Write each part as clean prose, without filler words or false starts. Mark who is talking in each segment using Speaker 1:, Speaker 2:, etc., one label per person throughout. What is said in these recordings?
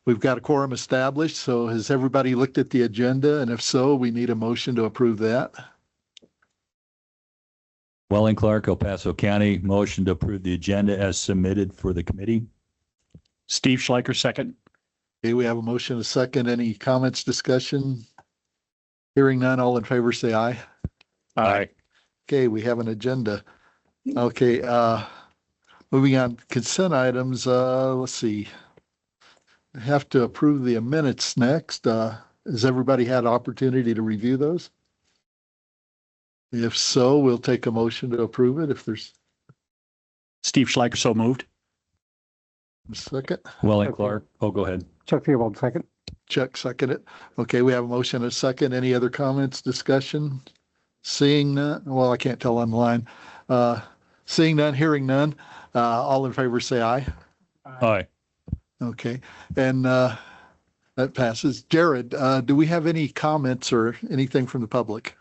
Speaker 1: we've got a quorum established. So has everybody looked at the agenda? And if so, we need a motion to approve that.
Speaker 2: Welling Clark, El Paso County, motion to approve the agenda as submitted for the committee.
Speaker 3: Steve Schleicher, second.
Speaker 1: Okay, we have a motion, a second. Any comments, discussion? Hearing none, all in favor say aye.
Speaker 3: Aye.
Speaker 1: Okay, we have an agenda. Okay, moving on, consent items, let's see. I have to approve the minutes next. Has everybody had opportunity to review those? If so, we'll take a motion to approve it if there's
Speaker 3: Steve Schleicher, so moved.
Speaker 1: a second.
Speaker 2: Welling Clark. Oh, go ahead.
Speaker 4: Chuck Theobald, second.
Speaker 1: Chuck, second it. Okay, we have a motion, a second. Any other comments, discussion? Seeing none, well, I can't tell on the line. Seeing none, hearing none, all in favor say aye.
Speaker 2: Aye.
Speaker 1: Okay, and that passes. Jared, do we have any comments or anything from the public?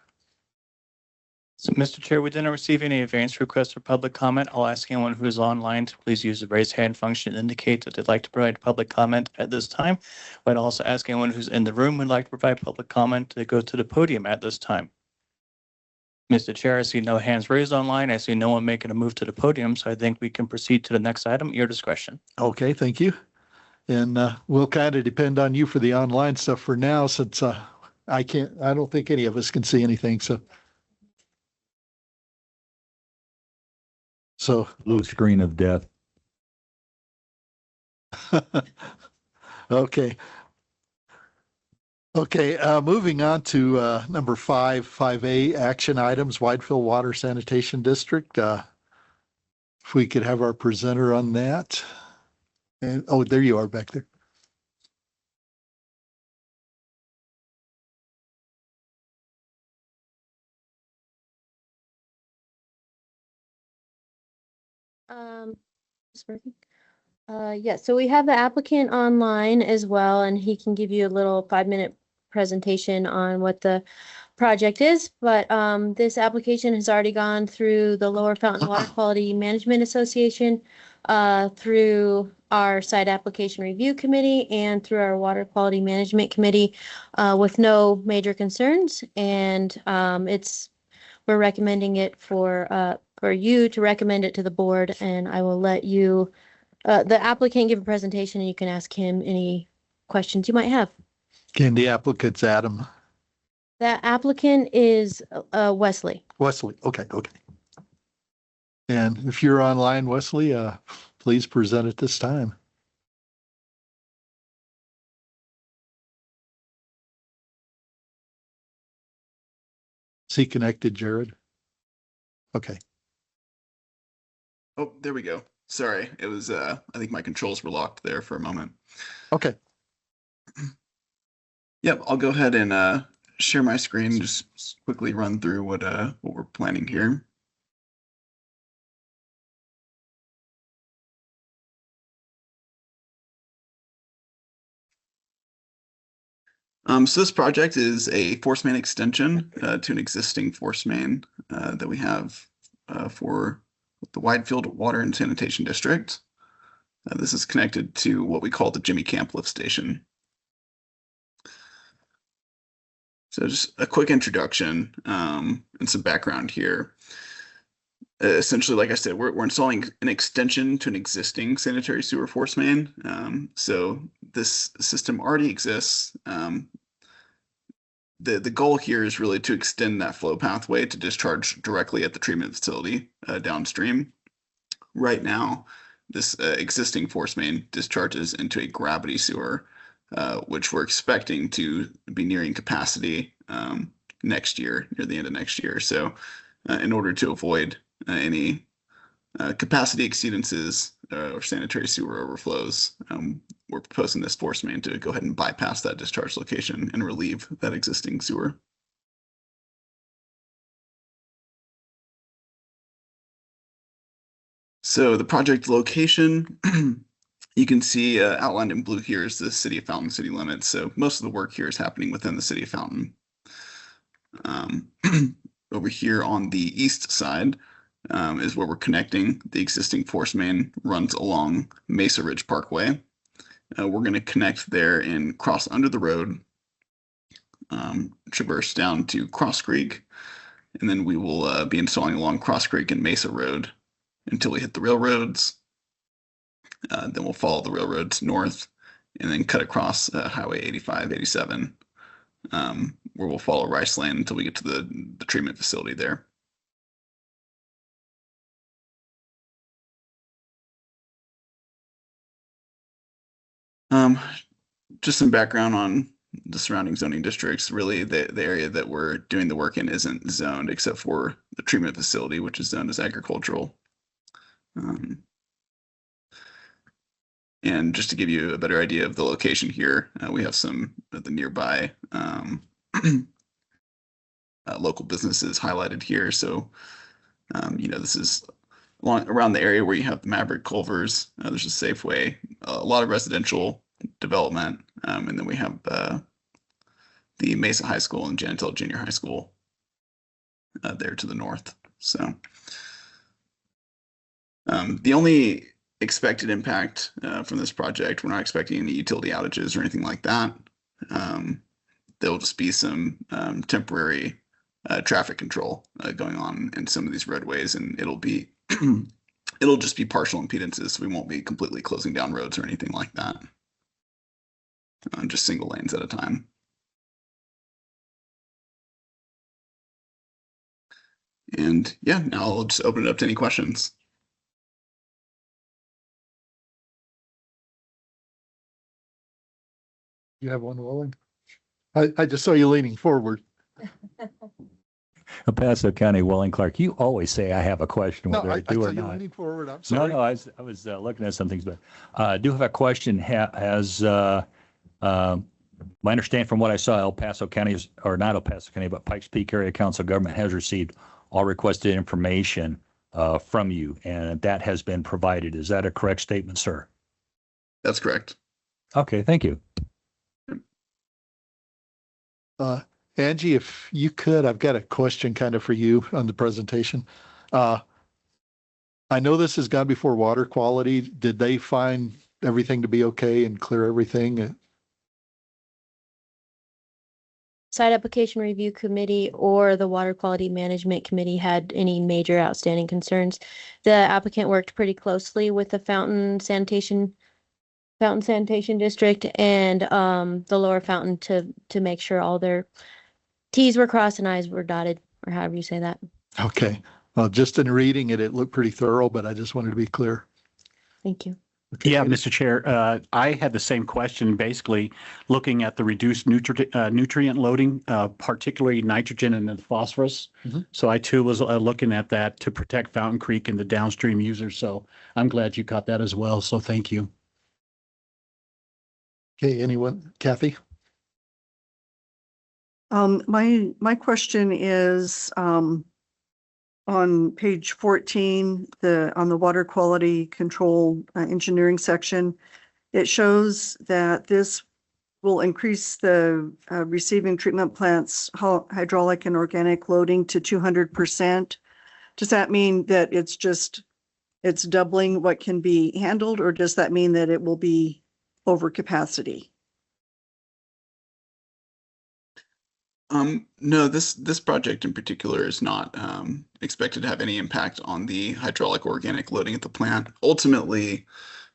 Speaker 5: So, Mr. Chair, we didn't receive any advance requests for public comment. I'll ask anyone who is online to please use the raise hand function to indicate that they'd like to provide public comment at this time. But also ask anyone who's in the room who'd like to provide public comment to go to the podium at this time. Mr. Chair, I see no hands raised online. I see no one making a move to the podium, so I think we can proceed to the next item, your discretion.
Speaker 1: Okay, thank you. And we'll kind of depend on you for the online stuff for now, since I don't think any of us can see anything, so
Speaker 2: Blue screen of death.
Speaker 1: okay. Okay, moving on to number 5A, action items, Widefield Water Sanitation District. If we could have our presenter on that. And oh, there you are back there.
Speaker 6: It's working. Yeah, so we have the applicant online as well, and he can give you a little 5-minute presentation on what the project is. But this application has already gone through the Lower Fountain Water Quality Management Association, through our site application review committee, and through our water quality management committee, with no major concerns. And we're recommending it for you to recommend it to the board, and I will let you, the applicant, give a presentation, and you can ask him any questions you might have.
Speaker 1: And the applicant's Adam.
Speaker 6: The applicant is Wesley.
Speaker 1: Wesley, okay. And if you're online, Wesley, please present at this time. Is he connected, Jared? Okay.
Speaker 7: Oh, there we go. Sorry, it was, I think my controls were locked there for a moment.
Speaker 1: Okay.
Speaker 7: Yep, I'll go ahead and share my screen and just quickly run through what we're planning here. So this project is a force main extension to an existing force main that we have for the Widefield Water and Sanitation District. This is connected to what we call the Jimmy Camp lift station. So just a quick introduction and some background here. Essentially, like I said, we're installing an extension to an existing sanitary sewer force main. So this system already exists. The goal here is really to extend that flow pathway to discharge directly at the treatment facility downstream. Right now, this existing force main discharges into a gravity sewer, which we're expecting to be nearing capacity next year, near the end of next year. So in order to avoid any capacity exceedances or sanitary sewer overflows, we're proposing this force main to go ahead and bypass that discharge location and relieve that existing sewer. So the project location, you can see outlined in blue here is the City of Fountain city limits. So most of the work here is happening within the City of Fountain. Over here on the east side is where we're connecting. The existing force main runs along Mesa Ridge Parkway. We're going to connect there and cross under the road, traverse down to Cross Creek, and then we will be installing along Cross Creek and Mesa Road until we hit the railroads. Then we'll follow the railroads north and then cut across Highway 85, 87, where we'll follow Rice Lane until we get to the treatment facility there. Just some background on the surrounding zoning districts. Really, the area that we're doing the work in isn't zoned except for the treatment facility, which is zoned as agricultural. And just to give you a better idea of the location here, we have some of the nearby local businesses highlighted here. So, this is around the area where you have the Maverick Culvers. There's a Safeway, a lot of residential development, and then we have the Mesa High School and Jantel Junior High School there to the north. So, the only expected impact from this project, we're not expecting any utility outages or anything like that. There'll just be some temporary traffic control going on in some of these roadways, and it'll just be partial impedances. So we won't be completely closing down roads or anything like that. Just single lanes at a time. And yeah, now I'll just open it up to any questions.
Speaker 1: You have one, Willing? I just saw you leaning forward.
Speaker 2: El Paso County, Welling Clark, you always say I have a question,
Speaker 1: No,
Speaker 2: whether I
Speaker 1: I
Speaker 2: do
Speaker 1: saw
Speaker 2: or
Speaker 1: you
Speaker 2: not.
Speaker 1: leaning forward. I'm
Speaker 2: No,
Speaker 1: sorry.
Speaker 2: no, I was looking at some things, but I do have a question. My understanding from what I saw, El Paso County, or not El Paso County, but Pikes Peak Area Council Government has received all requested information from you, and that has been provided. Is that a correct statement, sir?
Speaker 7: That's correct.
Speaker 2: Okay, thank you.
Speaker 1: Angie, if you could, I've got a question kind of for you on the presentation. I know this has gone before water quality. Did they find everything to be okay and clear everything?
Speaker 6: Site application review committee or the water quality management committee had any major outstanding concerns. The applicant worked pretty closely with the Fountain Sanitation District and the Lower Fountain to make sure all their T's were crossed and I's were dotted, or however you say that.
Speaker 1: Okay. Well, just in reading it, it looked pretty thorough, but I just wanted to be clear.
Speaker 6: Thank you.
Speaker 1: Okay.
Speaker 3: Yeah, Mr. Chair, I had the same question, basically looking at the reduced nutrient loading, particularly nitrogen and then phosphorus.
Speaker 1: Mhm.
Speaker 3: So I too was looking at that to protect Fountain Creek and the downstream users. So I'm glad you caught that as well. So thank you.
Speaker 1: Okay, anyone? Kathy?
Speaker 4: My question is, on page 14, on the water quality control engineering section, it shows that this will increase the receiving treatment plants hydraulic and organic loading to 200%. Does that mean that it's doubling what can be handled, or does that mean that it will be over capacity?
Speaker 7: No, this project in particular is not expected to have any impact on the hydraulic organic loading at the plant. Ultimately,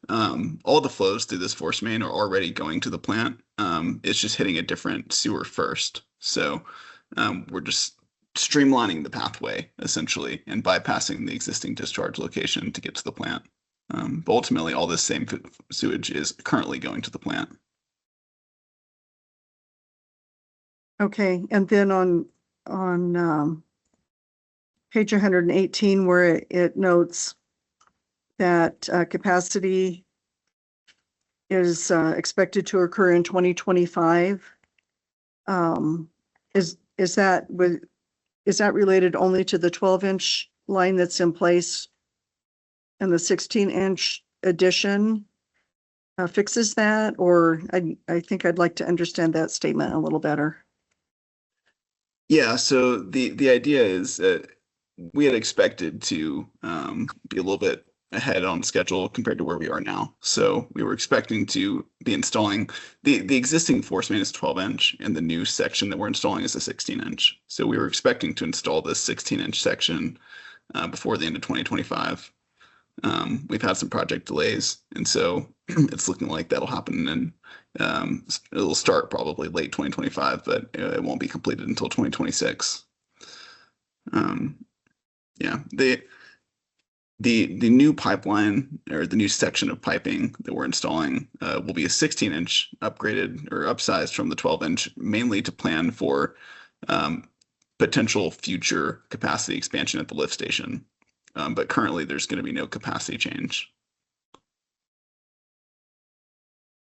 Speaker 7: all the flows through this force main are already going to the plant. It's just hitting a different sewer first. So we're just streamlining the pathway essentially and bypassing the existing discharge location to get to the plant. But ultimately, all this same sewage is currently going to the plant.
Speaker 4: Okay, and then on page 118, where it notes that capacity is expected to occur in 2025. Is that related only to the 12-inch line that's in place, and the 16-inch addition fixes that? Or I think I'd like to understand that statement a little better.
Speaker 7: Yeah, so the idea is that we had expected to be a little bit ahead on schedule compared to where we are now. So we were expecting to be installing the existing force main is 12-inch, and the new section that we're installing is a 16-inch. So we were expecting to install this 16-inch section before the end of 2025. We've had some project delays, and so it's looking like that'll happen, and it'll start probably late 2025, but it won't be completed until 2026. Yeah, the new pipeline or the new section of piping that we're installing will be a 16-inch upgraded or upsized from the 12-inch, mainly to plan for potential future capacity expansion at the lift station. But currently, there's going to be no capacity change.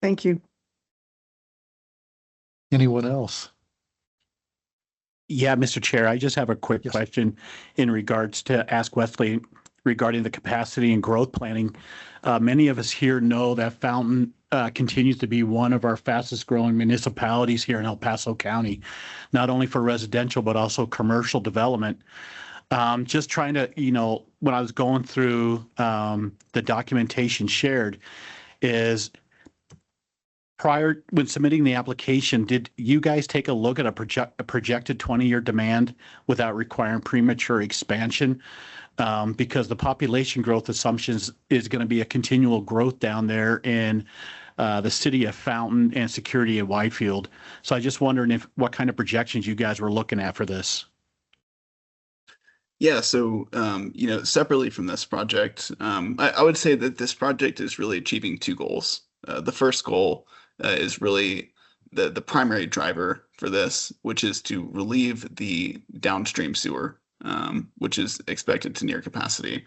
Speaker 4: Thank you.
Speaker 1: Anyone else?
Speaker 3: Yeah, Mr. Chair, I just have a quick
Speaker 1: Yes.
Speaker 3: question in regards to ask Wesley regarding the capacity and growth planning. Many of us here know that Fountain continues to be one of our fastest growing municipalities here in El Paso County, not only for residential, but also commercial development. Just trying to, when I was going through the documentation shared, is when submitting the application, did you guys take a look at a projected 20-year demand without requiring premature expansion? Because the population growth assumptions is going to be a continual growth down there in the city of Fountain and security at Whitefield. So I just wondering what kind of projections you guys were looking at for this.
Speaker 7: Yeah, so separately from this project, I would say that this project is really achieving two goals. The first goal is really the primary driver for this, which is to relieve the downstream sewer, which is expected to near capacity.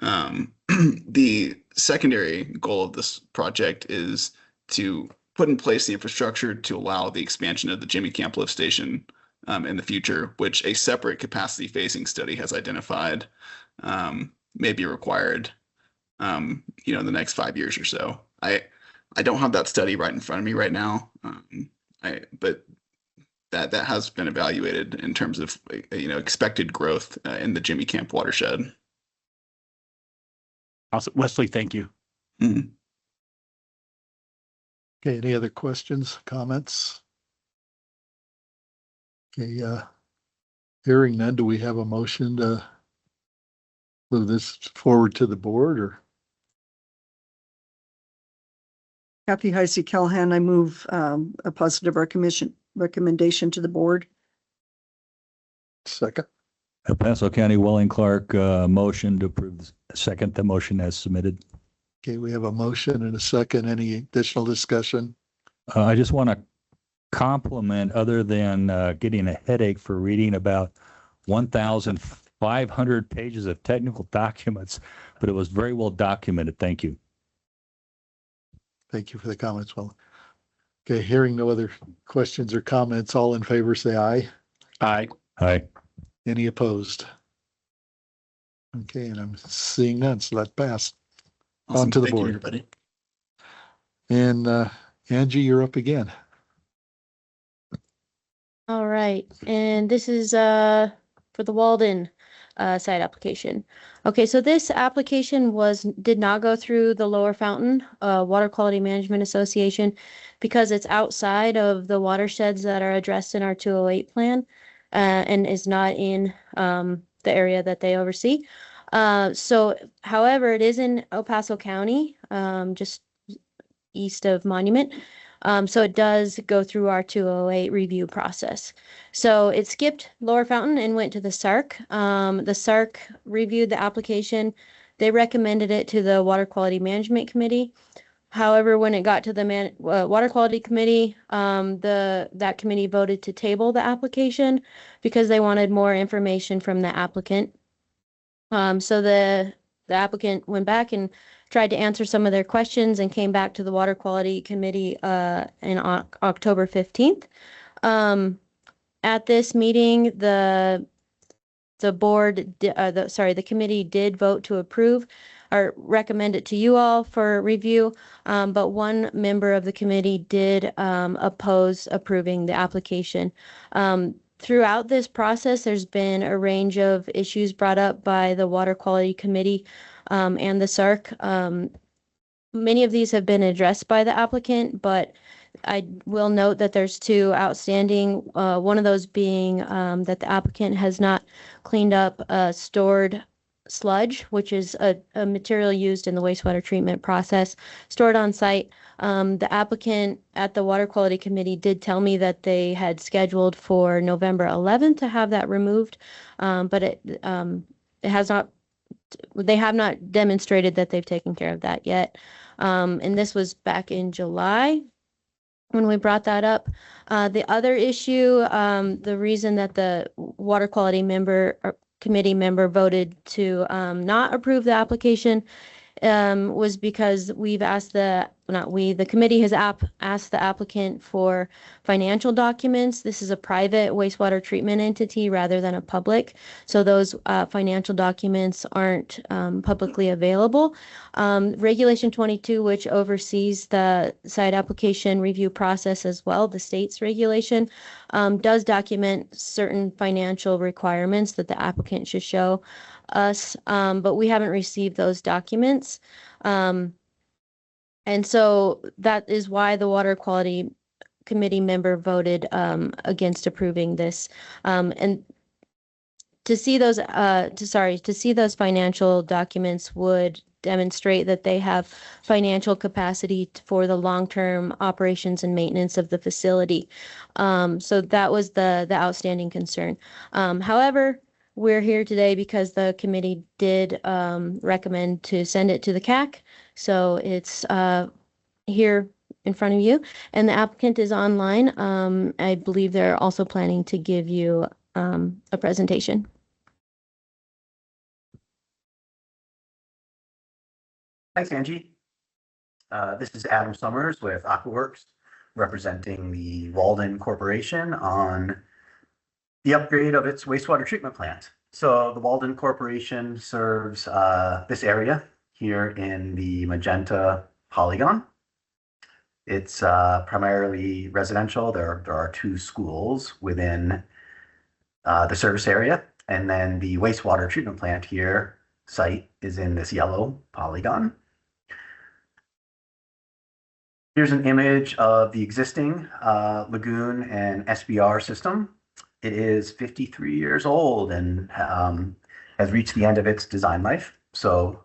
Speaker 7: The secondary goal of this project is to put in place the infrastructure to allow the expansion of the Jimmy Camp lift station in the future, which a separate capacity phasing study has identified may be required, in the next 5 years or so. I don't have that study right in front of me right now, but that has been evaluated in terms of expected growth in the Jimmy Camp watershed.
Speaker 3: Awesome. Wesley, thank you.
Speaker 7: Mhm.
Speaker 1: Okay, any other questions, comments? Okay, hearing none, do we have a motion to move this forward to the board, or?
Speaker 4: Kathy Heisey Callahan, I move a positive recommendation to the board.
Speaker 1: Second?
Speaker 2: El Paso County Welling Clark, motion to approve, second the motion as submitted.
Speaker 1: Okay, we have a motion and a second. Any additional discussion?
Speaker 2: I just want to compliment, other than getting a headache for reading about 1,500 pages of technical documents, but it was very well documented. Thank you.
Speaker 1: Thank you for the comments, Well. Okay, hearing no other questions or comments, all in favor say aye.
Speaker 3: Aye.
Speaker 2: Aye.
Speaker 1: Any opposed? Okay, and I'm seeing none, so that passed.
Speaker 7: Awesome.
Speaker 1: On to the
Speaker 7: Thank you,
Speaker 1: board.
Speaker 7: everybody.
Speaker 1: And Angie, you're up again.
Speaker 6: All right, and this is for the Walden site application. Okay, so this application did not go through the Lower Fountain Water Quality Management Association because it's outside of the watersheds that are addressed in our 208 plan and is not in the area that they oversee. So, however, it is in El Paso County, just east of Monument. So it does go through our 208 review process. So it skipped Lower Fountain and went to the SARC. The SARC reviewed the application. They recommended it to the Water Quality Management Committee. However, when it got to the Water Quality Committee, that committee voted to table the application because they wanted more information from the applicant. So the applicant went back and tried to answer some of their questions and came back to the Water Quality Committee in October 15th. At this meeting, the committee did vote to approve or recommend it to you all for review, but one member of the committee did oppose approving the application. Throughout this process, there's been a range of issues brought up by the Water Quality Committee. and the SARC. Many of these have been addressed by the applicant, but I will note that there's two outstanding, one of those being that the applicant has not cleaned up stored sludge, which is a material used in the wastewater treatment process, stored on site. The applicant at the Water Quality Committee did tell me that they had scheduled for November 11th to have that removed, but it has not, they have not demonstrated that they've taken care of that yet. And this was back in July when we brought that up. The other issue, the reason that the water quality committee member voted to not approve the application was because we've asked the committee has asked the applicant for financial documents. This is a private wastewater treatment entity rather than a public. So those financial documents aren't publicly available. Regulation 22, which oversees the site application review process as well, the state's regulation, does document certain financial requirements that the applicant should show us, but we haven't received those documents. And so that is why the Water Quality Committee member voted against approving this. And to see those, to see those financial documents would demonstrate that they have financial capacity for the long-term operations and maintenance of the facility. So that was the outstanding concern. However, we're here today because the committee did recommend to send it to the CAC. So it's here in front of you, and the applicant is online. I believe they're also planning to give you a presentation.
Speaker 8: Thanks, Angie. This is Adam Summers with AquaWorks, representing the Walden Corporation on the upgrade of its wastewater treatment plant. So the Walden Corporation serves this area here in the magenta polygon. It's primarily residential. There are two schools within the service area. And then the wastewater treatment plant here site is in this yellow polygon. Here's an image of the existing lagoon and SBR system. It is 53 years old and has reached the end of its design life. So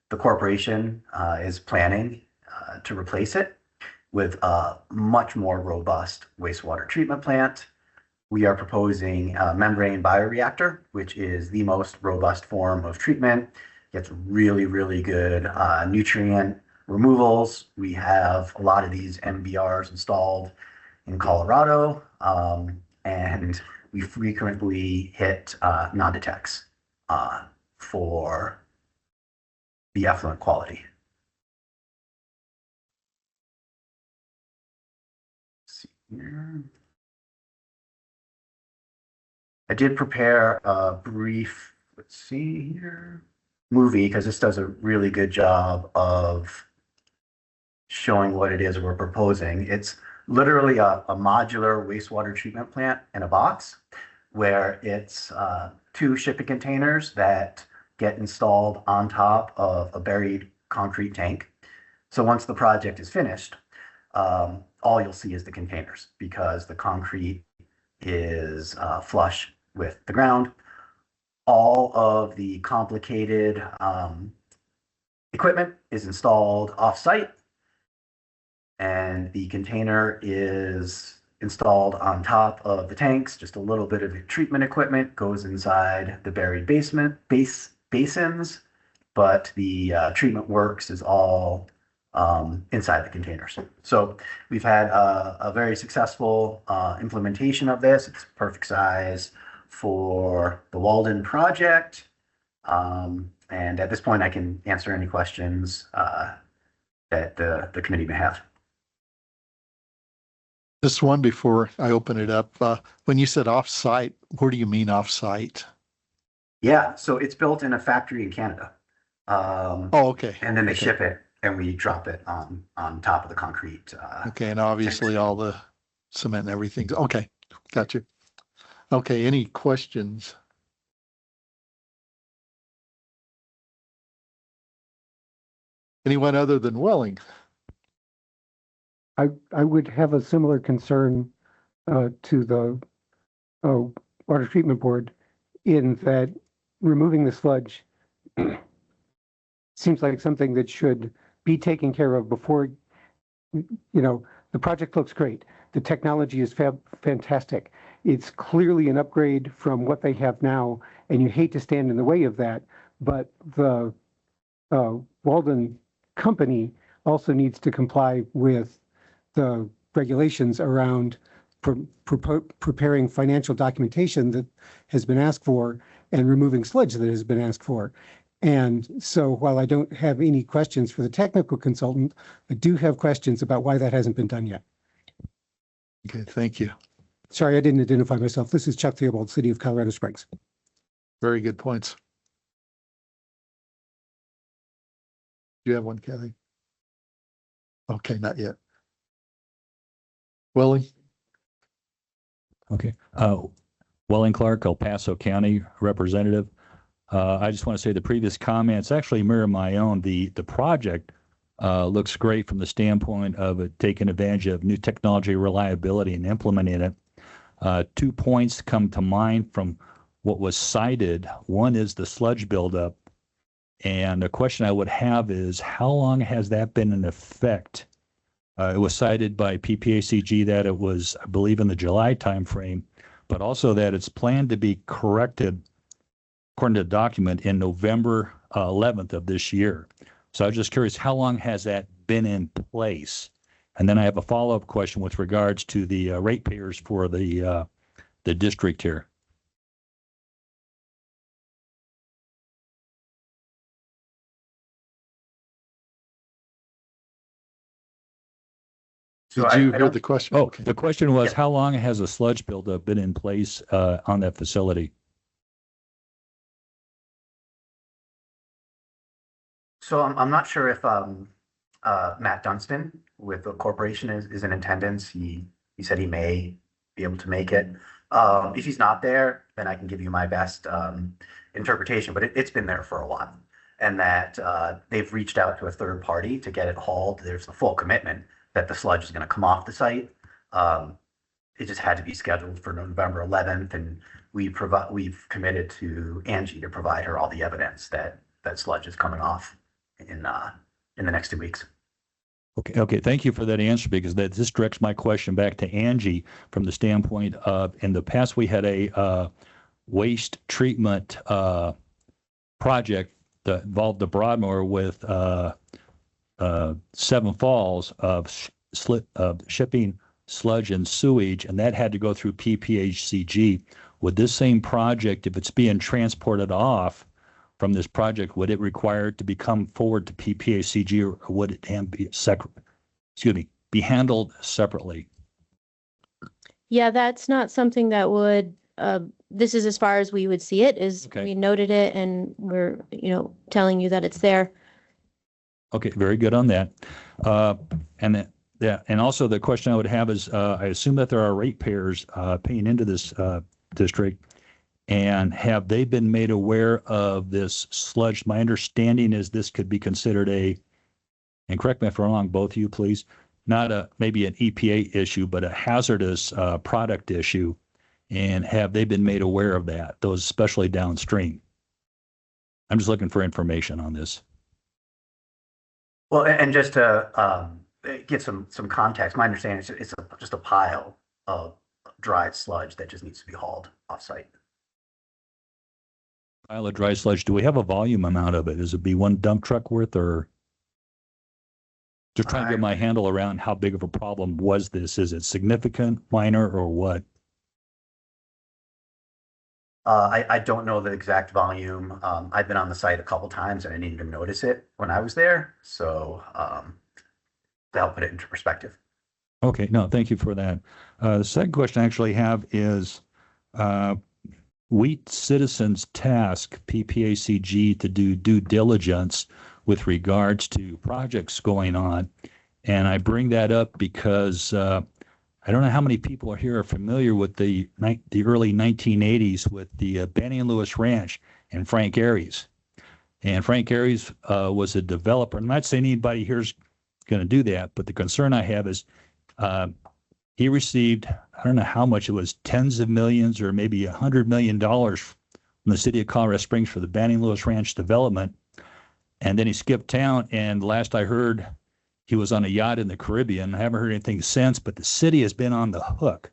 Speaker 8: the corporation is planning to replace it with a much more robust wastewater treatment plant. We are proposing a membrane bioreactor, which is the most robust form of treatment. Gets really, really good nutrient removals. We have a lot of these MBRs installed in Colorado. And we frequently hit non-detects for the effluent quality. Let's see here. I did prepare a brief, let's see here, movie, because this does a really good job of showing what it is we're proposing. It's literally a modular wastewater treatment plant in a box, where it's two shipping containers that get installed on top of a buried concrete tank. So once the project is finished, all you'll see is the containers, because the concrete is flush with the ground. All of the complicated equipment is installed off-site, and the container is installed on top of the tanks. Just a little bit of the treatment equipment goes inside the buried basins, but the treatment works is all inside the containers. So we've had a very successful implementation of this. It's perfect size for the Walden project. And at this point, I can answer any questions that the committee may have.
Speaker 1: Just one before I open it up. When you said off-site, where do you mean off-site?
Speaker 8: Yeah, so it's built in a factory in Canada.
Speaker 1: Oh, okay.
Speaker 8: And then they
Speaker 1: Okay.
Speaker 8: ship it, and we drop it on top of the concrete.
Speaker 1: Okay, and obviously all the cement and everything. Okay, got you. Okay, any questions? Anyone other than Welling?
Speaker 9: I would have a similar concern to the water treatment board in that removing the sludge seems like something that should be taken care of before, the project looks great. The technology is fantastic. It's clearly an upgrade from what they have now, and you hate to stand in the way of that, but the Walden company also needs to comply with the regulations around preparing financial documentation that has been asked for and removing sludge that has been asked for. And so while I don't have any questions for the technical consultant, I do have questions about why that hasn't been done yet.
Speaker 1: Okay, thank you.
Speaker 9: Sorry, I didn't identify myself. This is Chuck Theobald, City of Colorado Springs.
Speaker 1: Very good points. Do you have one, Kathy? Okay, not yet. Welling?
Speaker 2: Okay. Welling Clark, El Paso County Representative. I just want to say the previous comments actually mirror my own. The project looks great from the standpoint of it taking advantage of new technology reliability and implementing it. 2 points come to mind from what was cited. One is the sludge buildup. And the question I would have is, how long has that been in effect? It was cited by PPACG that it was, I believe, in the July timeframe, but also that it's planned to be corrected, according to the document, in November 11th of this year. So I was just curious, how long has that been in place? And then I have a follow-up question with regards to the ratepayers for the district here.
Speaker 8: So
Speaker 1: Did
Speaker 8: I
Speaker 1: you hear
Speaker 8: don't-
Speaker 1: the question?
Speaker 2: Oh,
Speaker 1: Okay.
Speaker 2: the question was,
Speaker 8: Yeah.
Speaker 2: how long has a sludge buildup been in place on that facility?
Speaker 8: So I'm not sure if Matt Dunstan with the corporation is in attendance. He said he may be able to make it. If he's not there, then I can give you my best interpretation, but it's been there for a while. And that they've reached out to a third party to get it hauled. There's the full commitment that the sludge is going to come off the site. It just had to be scheduled for November 11th, and we've committed to Angie to provide her all the evidence that sludge is coming off in the next 2 weeks.
Speaker 2: Okay. Thank you for that answer, because this directs my question back to Angie from the standpoint of, in the past, we had a waste treatment project that involved the Broadmoor with 7 falls of shipping sludge and sewage, and that had to go through PPHCG. Would this same project, if it's being transported off from this project, would it require it to become forward to PPHCG, or would it be handled separately?
Speaker 6: Yeah, that's not something that would, this is as far as we would see it, is
Speaker 2: Okay.
Speaker 6: we noted it and we're, telling you that it's there.
Speaker 2: Okay, very good on that. And also the question I would have is, I assume that there are ratepayers paying into this district, and have they been made aware of this sludge? My understanding is this could be considered and correct me if I'm wrong, both of you, please, not maybe an EPA issue, but a hazardous product issue. And have they been made aware of that, those especially downstream? I'm just looking for information on this.
Speaker 8: Well, and just to give some context, my understanding is it's just a pile of dried sludge that just needs to be hauled off-site.
Speaker 2: Pile of dry sludge. Do we have a volume amount of it? Is it be one dump truck worth, or just trying to get my handle around how big of a problem was this? Is it significant, minor, or what?
Speaker 8: I don't know the exact volume. I've been on the site a couple times and I didn't even notice it when I was there. So to help put it into perspective.
Speaker 2: Okay, no, thank you for that. The second question I actually have is, we citizens task PPACG to do due diligence with regards to projects going on. And I bring that up because I don't know how many people here are familiar with the early 1980s with the Benny and Lewis Ranch and Frank Aries. And Frank Aries was a developer. I'm not saying anybody here's going to do that, but the concern I have is he received, I don't know how much it was, tens of millions or maybe $100 million from the city of Colorado Springs for the Banning Lewis Ranch development. And then he skipped town. And last I heard, he was on a yacht in the Caribbean. I haven't heard anything since, but the city has been on the hook.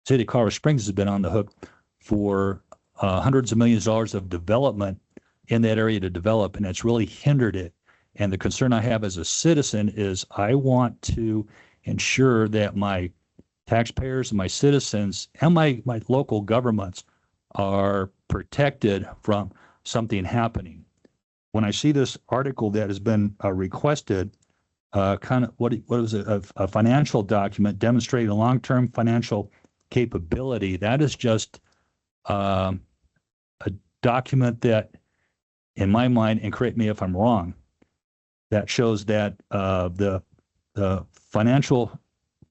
Speaker 2: The city of Colorado Springs has been on the hook for hundreds of millions of dollars of development in that area to develop, and it's really hindered it. And the concern I have as a citizen is I want to ensure that my taxpayers and my citizens and my local governments are protected from something happening. When I see this article that has been requested, kind of what is it, a financial document demonstrating a long-term financial capability, that is just a document that, in my mind, and correct me if I'm wrong, that shows that the financial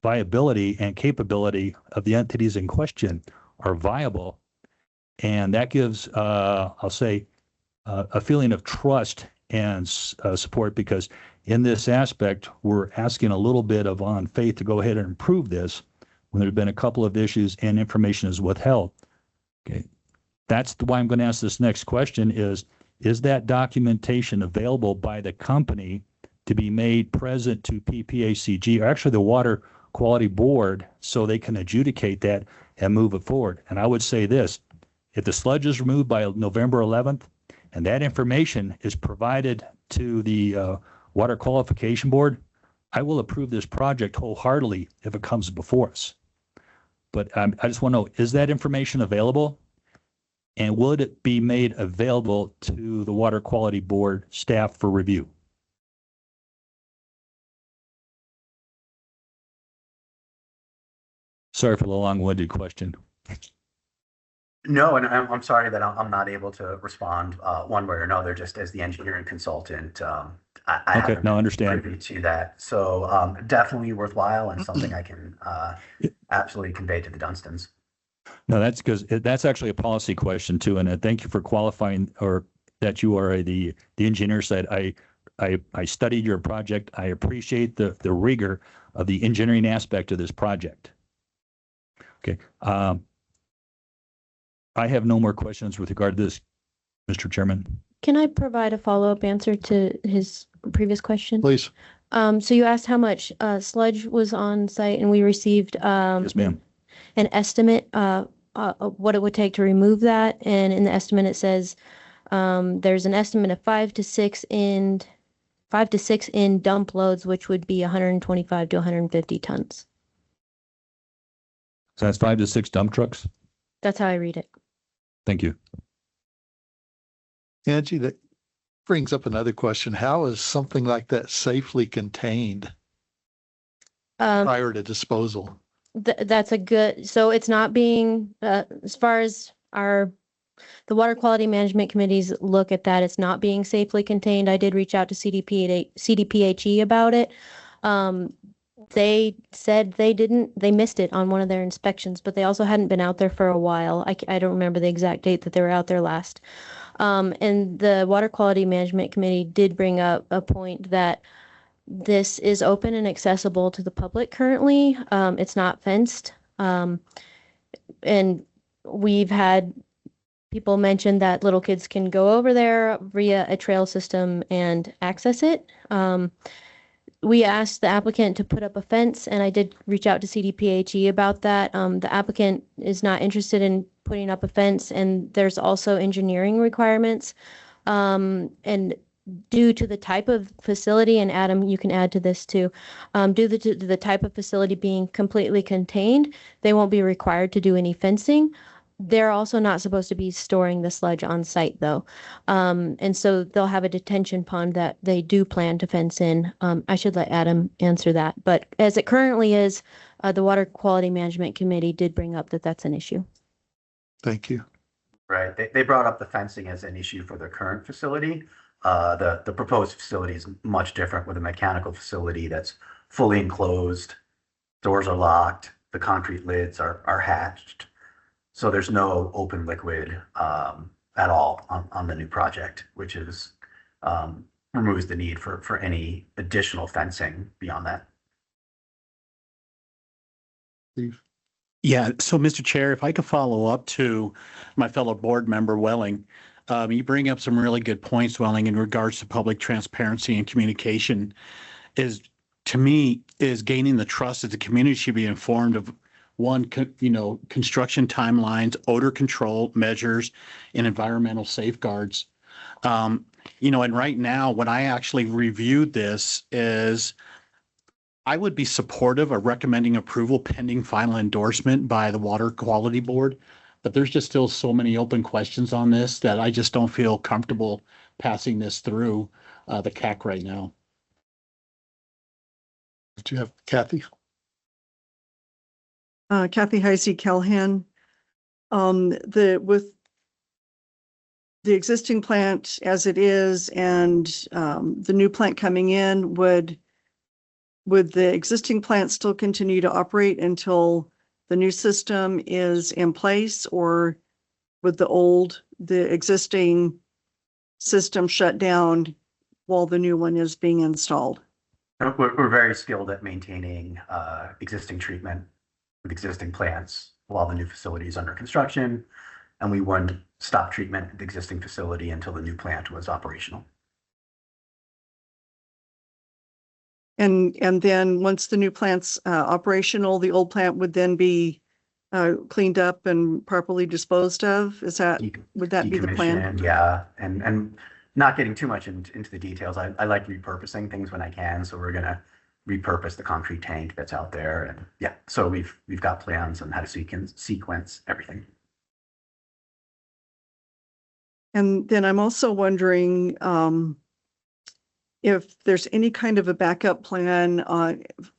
Speaker 2: viability and capability of the entities in question are viable. And that gives, I'll say, a feeling of trust and support, because in this aspect, we're asking a little bit of on faith to go ahead and improve this when there have been a couple of issues and information is withheld. Okay. That's why I'm going to ask this next question is that documentation available by the company to be made present to PPACG, or actually the Water Quality Board, so they can adjudicate that and move it forward? And I would say this, if the sludge is removed by November 11th and that information is provided to the Water Qualification Board, I will approve this project wholeheartedly if it comes before us. But I just want to know, is that information available? And would it be made available to the Water Quality Board staff for review? Sorry for the long-winded question.
Speaker 8: No, and I'm sorry that I'm not able to respond one way or another, just as the engineering consultant. I
Speaker 2: Okay,
Speaker 8: haven't
Speaker 2: no,
Speaker 8: been
Speaker 2: understand.
Speaker 8: privy to that. So definitely worthwhile and something I can absolutely convey to the Dunstons.
Speaker 2: No, that's because that's actually a policy question too. And thank you for qualifying, or that you are the engineer side. I studied your project. I appreciate the rigor of the engineering aspect of this project. Okay. I have no more questions with regard to this, Mr. Chairman.
Speaker 6: Can I provide a follow-up answer to his previous question?
Speaker 1: Please.
Speaker 6: So you asked how much sludge was on site, and we received
Speaker 2: Yes, ma'am.
Speaker 6: an estimate of what it would take to remove that. And in the estimate, it says there's an estimate of 5 to 6 in dump loads, which would be 125 to 150 tons.
Speaker 2: So that's 5 to 6 dump trucks.
Speaker 6: That's how I read it.
Speaker 2: Thank you.
Speaker 1: Angie, that brings up another question. How is something like that safely contained prior to disposal?
Speaker 6: That's a good, so it's not being, as far as the Water Quality Management Committee's look at that, it's not being safely contained. I did reach out to CDPHE about it. They said they missed it on one of their inspections, but they also hadn't been out there for a while. I don't remember the exact date that they were out there last. And the Water Quality Management Committee did bring up a point that this is open and accessible to the public currently. It's not fenced. And we've had people mention that little kids can go over there via a trail system and access it. We asked the applicant to put up a fence, and I did reach out to CDPHE about that. The applicant is not interested in putting up a fence, and there's also engineering requirements. And due to the type of facility, and Adam, you can add to this too, due to the type of facility being completely contained, they won't be required to do any fencing. They're also not supposed to be storing the sludge on site though. And so they'll have a detention pond that they do plan to fence in. I should let Adam answer that. But as it currently is, the Water Quality Management Committee did bring up that that's an issue.
Speaker 1: Thank you.
Speaker 8: Right. They brought up the fencing as an issue for the current facility. The proposed facility is much different, with a mechanical facility that's fully enclosed. Doors are locked. The concrete lids are hatched. So there's no open liquid at all on the new project, which is removes the need for any additional fencing beyond that.
Speaker 1: Steve?
Speaker 3: Yeah, so Mr. Chair, if I could follow up to my fellow board member Welling, you bring up some really good points, Welling, in regards to public transparency and communication is, to me, is gaining the trust that the community should be informed of one, construction timelines, odor control measures, and environmental safeguards. And right now, when I actually reviewed this is I would be supportive of recommending approval pending final endorsement by the Water Quality Board. But there's just still so many open questions on this that I just don't feel comfortable passing this through the CAC right now.
Speaker 1: Did you have Kathy?
Speaker 4: Kathy Heisey Callahan. With the existing plant as it is and the new plant coming in, would the existing plant still continue to operate until the new system is in place, or would the existing system shut down while the new one is being installed?
Speaker 8: We're very skilled at maintaining existing treatment with existing plants while the new facility is under construction, and we wouldn't stop treatment at the existing facility until the new plant was operational.
Speaker 4: And then once the new plant's operational, the old plant would then be cleaned up and properly disposed of? Would that be the plan?
Speaker 8: Decommissioned, yeah, and not getting too much into the details. I like repurposing things when I can, so we're gonna repurpose the concrete tank that's out there, and yeah, so we've got plans on how to sequence everything.
Speaker 4: And then I'm also wondering if there's any kind of a backup plan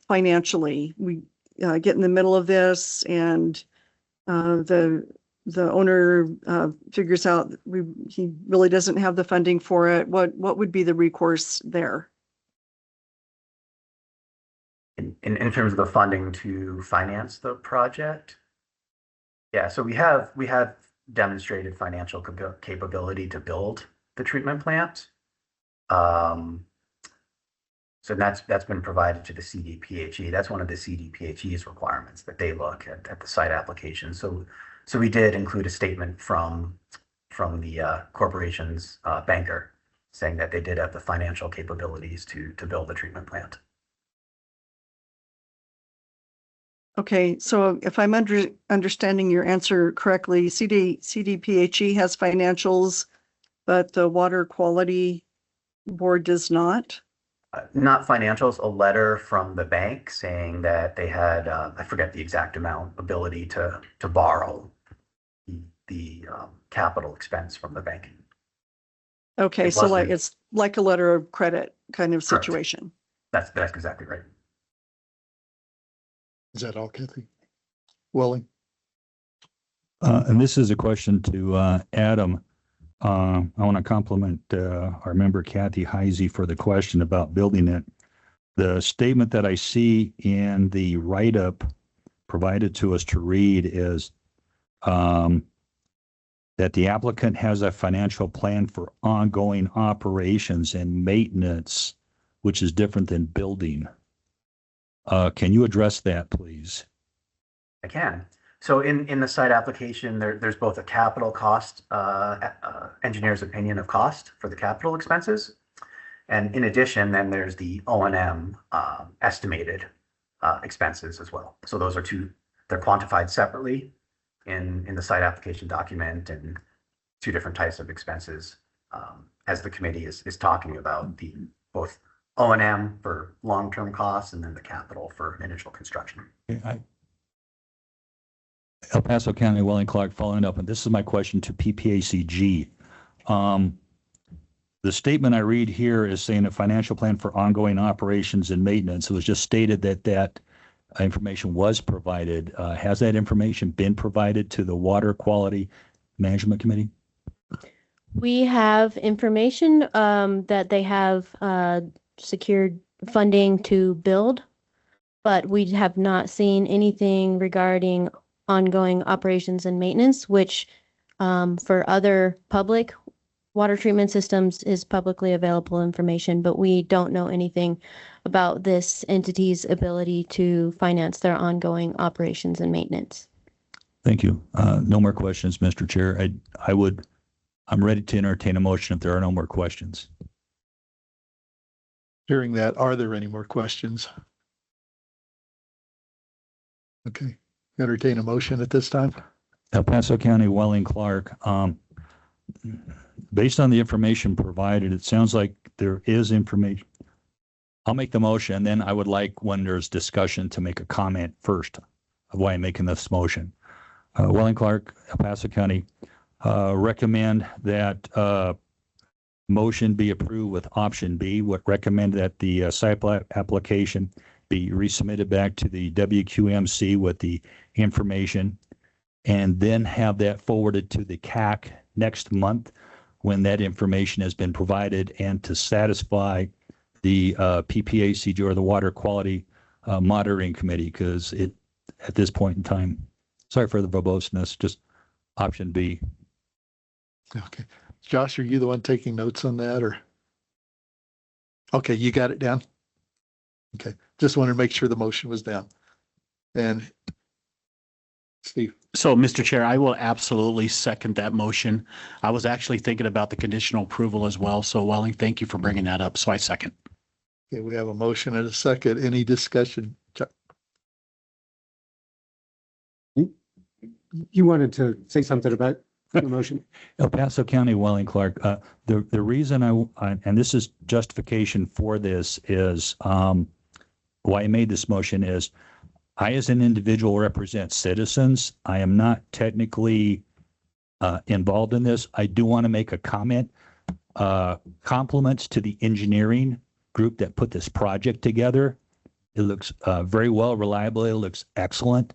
Speaker 4: financially. We get in the middle of this and the owner figures out he really doesn't have the funding for it. What would be the recourse there?
Speaker 8: In terms of the funding to finance the project, yeah, so we have demonstrated financial capability to build the treatment plant. So that's been provided to the CDPHE. That's one of the CDPHE's requirements that they look at the site application. So we did include a statement from the corporation's banker saying that they did have the financial capabilities to build the treatment plant.
Speaker 4: Okay, so if I'm understanding your answer correctly, CDPHE has financials, but the Water Quality Board does not?
Speaker 8: Not financials, a letter from the bank saying that they had, I forget the exact amount, ability to borrow the capital expense from the bank.
Speaker 4: Okay, so it's like a letter of credit kind of
Speaker 8: Correct.
Speaker 4: situation.
Speaker 8: That's exactly right.
Speaker 1: Is that all, Kathy? Welling?
Speaker 2: And this is a question to Adam. I want to compliment our member Kathy Heisey for the question about building it. The statement that I see in the write-up provided to us to read is that the applicant has a financial plan for ongoing operations and maintenance, which is different than building. Can you address that, please?
Speaker 8: I can. So in the site application, there's both a capital cost, engineer's opinion of cost for the capital expenses. And in addition, then there's the O&M estimated expenses as well. So those are they're quantified separately in the site application document, and two different types of expenses as the committee is talking about both O&M for long-term costs and then the capital for initial construction.
Speaker 2: El Paso County, Welling Clark, following up, and this is my question to PPACG. The statement I read here is saying a financial plan for ongoing operations and maintenance. It was just stated that information was provided. Has that information been provided to the Water Quality Management Committee?
Speaker 6: We have information that they have secured funding to build, but we have not seen anything regarding ongoing operations and maintenance, which for other public water treatment systems is publicly available information, but we don't know anything about this entity's ability to finance their ongoing operations and maintenance.
Speaker 2: Thank you. No more questions, Mr. Chair. I'm ready to entertain a motion if there are no more questions.
Speaker 1: Hearing that, are there any more questions? Okay, entertain a motion at this time.
Speaker 2: El Paso County, Welling Clark, based on the information provided, it sounds like there is information. I'll make the motion, and then I would like, when there's discussion, to make a comment first of why I'm making this motion. Welling Clark, El Paso County, recommend that motion be approved with option B. Would recommend that the site application be resubmitted back to the WQMC with the information, and then have that forwarded to the CAC next month when that information has been provided, and to satisfy the PPACG, or the Water Quality Monitoring Committee, because at this point in time, sorry for the verboseness, just option B.
Speaker 1: Okay. Josh, are you the one taking notes on that, or? Okay, you got it down? Okay, just wanted to make sure the motion was down. And Steve?
Speaker 3: So, Mr. Chair, I will absolutely second that motion. I was actually thinking about the conditional approval as well. So, Welling, thank you for bringing that up. So I second.
Speaker 1: Okay, we have a motion and a second. Any discussion? Chuck?
Speaker 9: You wanted to say something about the motion?
Speaker 2: El Paso County, Welling Clark. The reason and this is justification for this, is why I made this motion is I, as an individual, represent citizens. I am not technically involved in this. I do want to make a comment. Compliments to the engineering group that put this project together. It looks very well, reliable. It looks excellent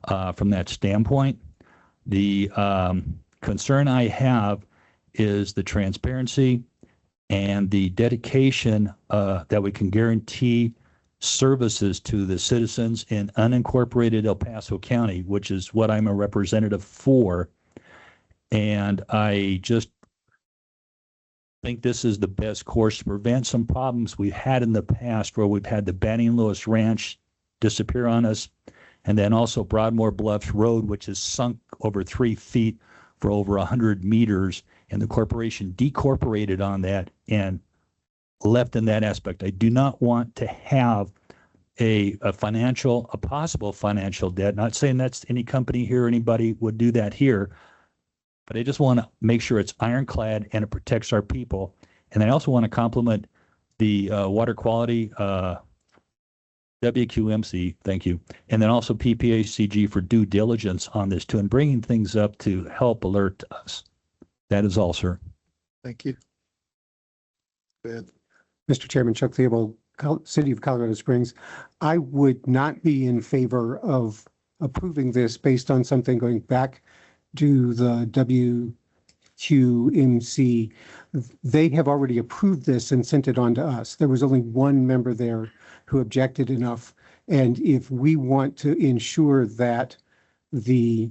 Speaker 2: from that standpoint. The concern I have is the transparency and the dedication that we can guarantee services to the citizens in unincorporated El Paso County, which is what I'm a representative for. And I just think this is the best course to prevent some problems we've had in the past, where we've had the Banning Lewis Ranch disappear on us, and then also Broadmoor Bluffs Road, which is sunk over 3 feet for over 100 meters, and the corporation decorporated on that and left in that aspect. I do not want to have a possible financial debt. Not saying that's any company here, anybody would do that here, but I just want to make sure it's ironclad and it protects our people. And I also want to compliment the water quality WQMC, thank you, and then also PPACG for due diligence on this too, and bringing things up to help alert us. That is all, sir.
Speaker 1: Thank you. Go ahead.
Speaker 9: Mr. Chairman, Chuck Theobald, City of Colorado Springs. I would not be in favor of approving this based on something going back to the WQMC. They have already approved this and sent it on to us. There was only one member there who objected enough. And if we want to ensure that the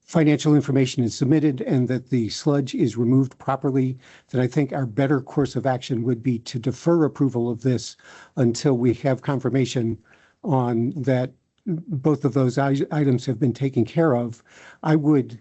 Speaker 9: financial information is submitted and that the sludge is removed properly, then I think our better course of action would be to defer approval of this until we have confirmation on that both of those items have been taken care of. I would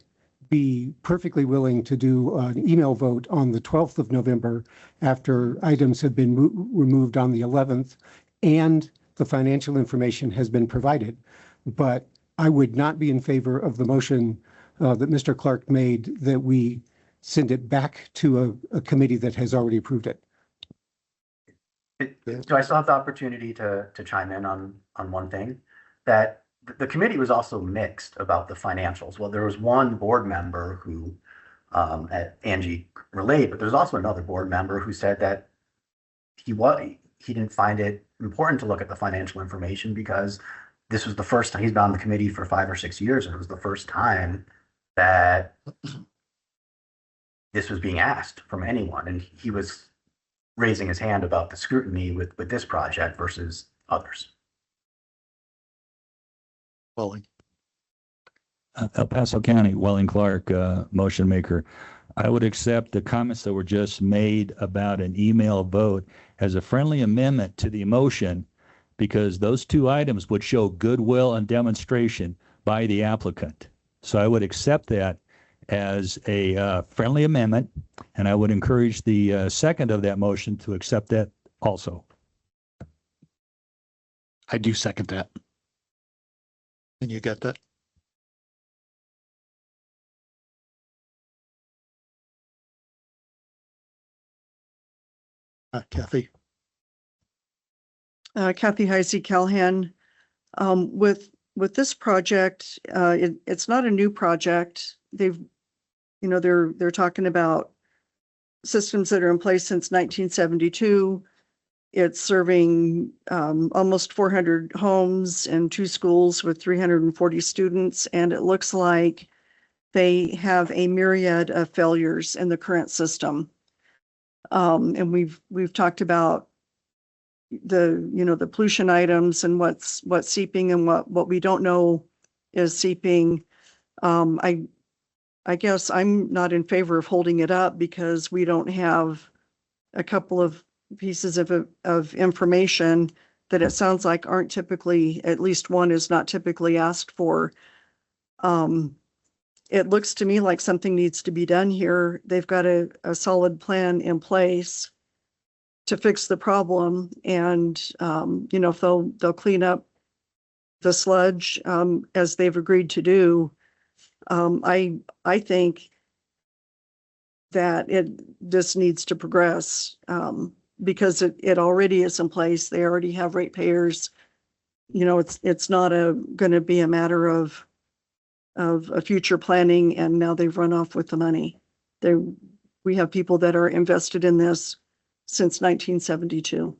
Speaker 9: be perfectly willing to do an email vote on the 12th of November after items have been removed on the 11th and the financial information has been provided. But I would not be in favor of the motion that Mr. Clark made that we send it back to a committee that has already approved it.
Speaker 8: So I still have the opportunity to chime in on one thing, that the committee was also mixed about the financials. Well, there was one board member who, Angie relayed, but there's also another board member who said that he didn't find it important to look at the financial information because this was the first time he's been on the committee for 5 or 6 years, and it was the first time that this was being asked from anyone, and he was raising his hand about the scrutiny with this project versus others.
Speaker 1: Welling.
Speaker 2: El Paso County, Welling Clark, motion maker. I would accept the comments that were just made about an email vote as a friendly amendment to the motion, because those two items would show goodwill and demonstration by the applicant. So I would accept that as a friendly amendment, and I would encourage the second of that motion to accept that also.
Speaker 3: I do second that.
Speaker 1: And you got that? Kathy?
Speaker 4: Kathy Heisey Calhan. With this project, it's not a new project. They're talking about systems that are in place since 1972. It's serving almost 400 homes and 2 schools with 340 students, and it looks like they have a myriad of failures in the current system. And we've talked about the pollution items and what's seeping and what we don't know is seeping. I guess I'm not in favor of holding it up because we don't have a couple of pieces of information that it sounds like aren't typically, at least one is not typically asked for. It looks to me like something needs to be done here. They've got a solid plan in place to fix the problem, and if they'll clean up the sludge as they've agreed to do. I think that this needs to progress because it already is in place. They already have ratepayers. It's not going to be a matter of a future planning, and now they've run off with the money. We have people that are invested in this since 1972.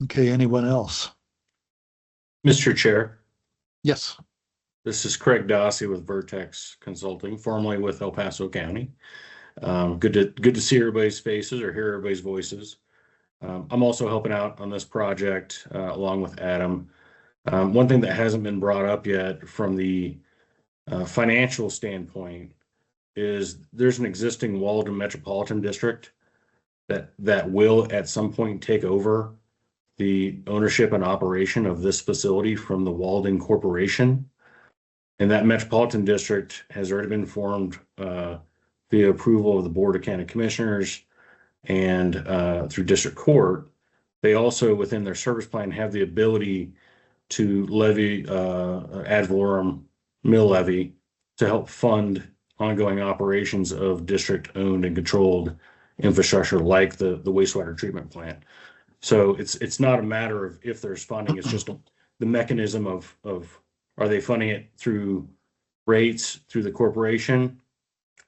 Speaker 1: Okay, anyone else?
Speaker 10: Mr. Chair,
Speaker 1: Yes.
Speaker 10: this is Craig Dossie with Vertex Consulting, formerly with El Paso County. Good to see everybody's faces or hear everybody's voices. I'm also helping out on this project along with Adam. One thing that hasn't been brought up yet from the financial standpoint is there's an existing Walden Metropolitan District that will at some point take over the ownership and operation of this facility from the Walden Corporation. And that Metropolitan District has already been formed via approval of the Board of County Commissioners and through District Court. They also, within their service plan, have the ability to levy ad valorem mill levy to help fund ongoing operations of district-owned and controlled infrastructure like the wastewater treatment plant. So it's not a matter of if there's funding, it's just the mechanism of are they funding it through rates through the corporation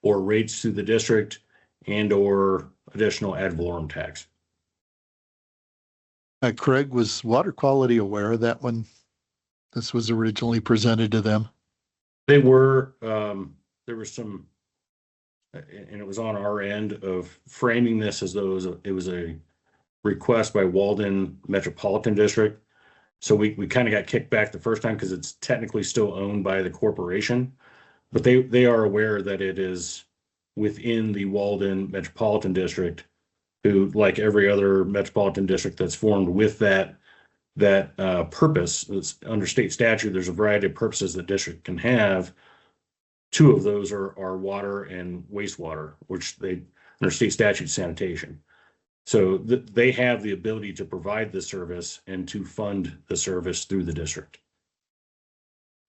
Speaker 10: or rates through the district and or additional ad valorem tax.
Speaker 1: Craig, was water quality aware of that when this was originally presented to them?
Speaker 10: They were, there was some, and it was on our end of framing this as though it was a request by Walden Metropolitan District. So we kind of got kicked back the first time because it's technically still owned by the corporation, but they are aware that it is within the Walden Metropolitan District, who, like every other metropolitan district that's formed with that purpose. It's under state statute, there's a variety of purposes that district can have. 2 of those are water and wastewater, which they under state statute sanitation. So they have the ability to provide the service and to fund the service through the district.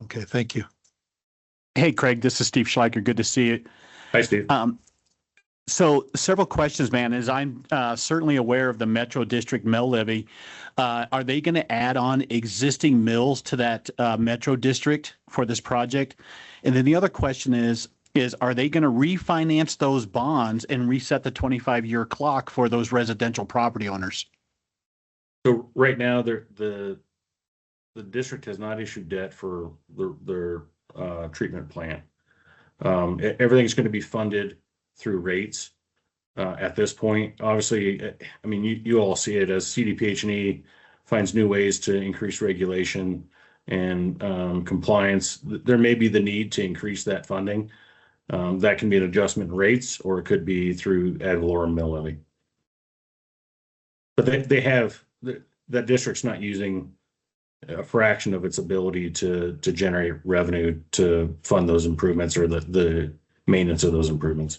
Speaker 1: Okay, thank you.
Speaker 3: Hey, Craig, this is Steve Schleicher. Good to see you.
Speaker 10: Hi, Steve.
Speaker 3: So several questions, man, as I'm certainly aware of the Metro District mill levy. Are they going to add on existing mills to that Metro District for this project? And then the other question is are they going to refinance those bonds and reset the 25-year clock for those residential property owners?
Speaker 10: So right now, the district has not issued debt for their treatment plant. Everything's going to be funded through rates at this point. Obviously, I mean, you all see it as CDPH&E finds new ways to increase regulation. and compliance, there may be the need to increase that funding. That can be an adjustment in rates, or it could be through ad valorem mill levy. But they have, that district's not using a fraction of its ability to generate revenue to fund those improvements or the maintenance of those improvements.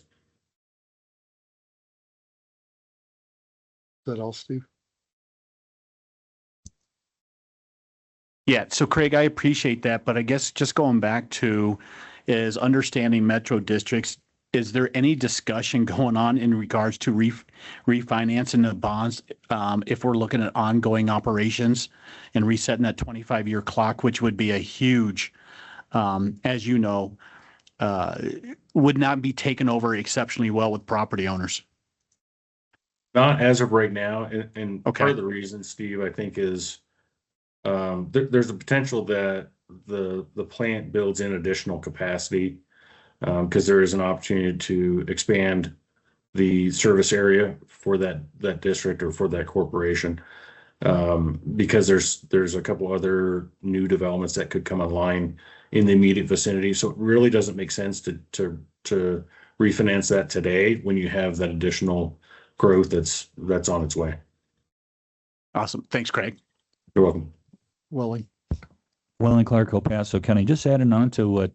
Speaker 1: Is that all, Steve?
Speaker 3: Yeah, so Craig, I appreciate that, but I guess just going back to is understanding metro districts, is there any discussion going on in regards to refinancing the bonds if we're looking at ongoing operations and resetting that 25-year clock, which would be a huge, as you know, would not be taken over exceptionally well with property owners?
Speaker 10: Not as of right now, and
Speaker 3: Okay.
Speaker 10: part of the reason, Steve, I think is there's a potential that the plant builds in additional capacity because there is an opportunity to expand the service area for that district or for that corporation because there's a couple other new developments that could come online in the immediate vicinity. So it really doesn't make sense to refinance that today when you have that additional growth that's on its way.
Speaker 3: Awesome. Thanks, Craig.
Speaker 10: You're welcome.
Speaker 1: Willie?
Speaker 2: Well, in Clark, El Paso County, just adding on to what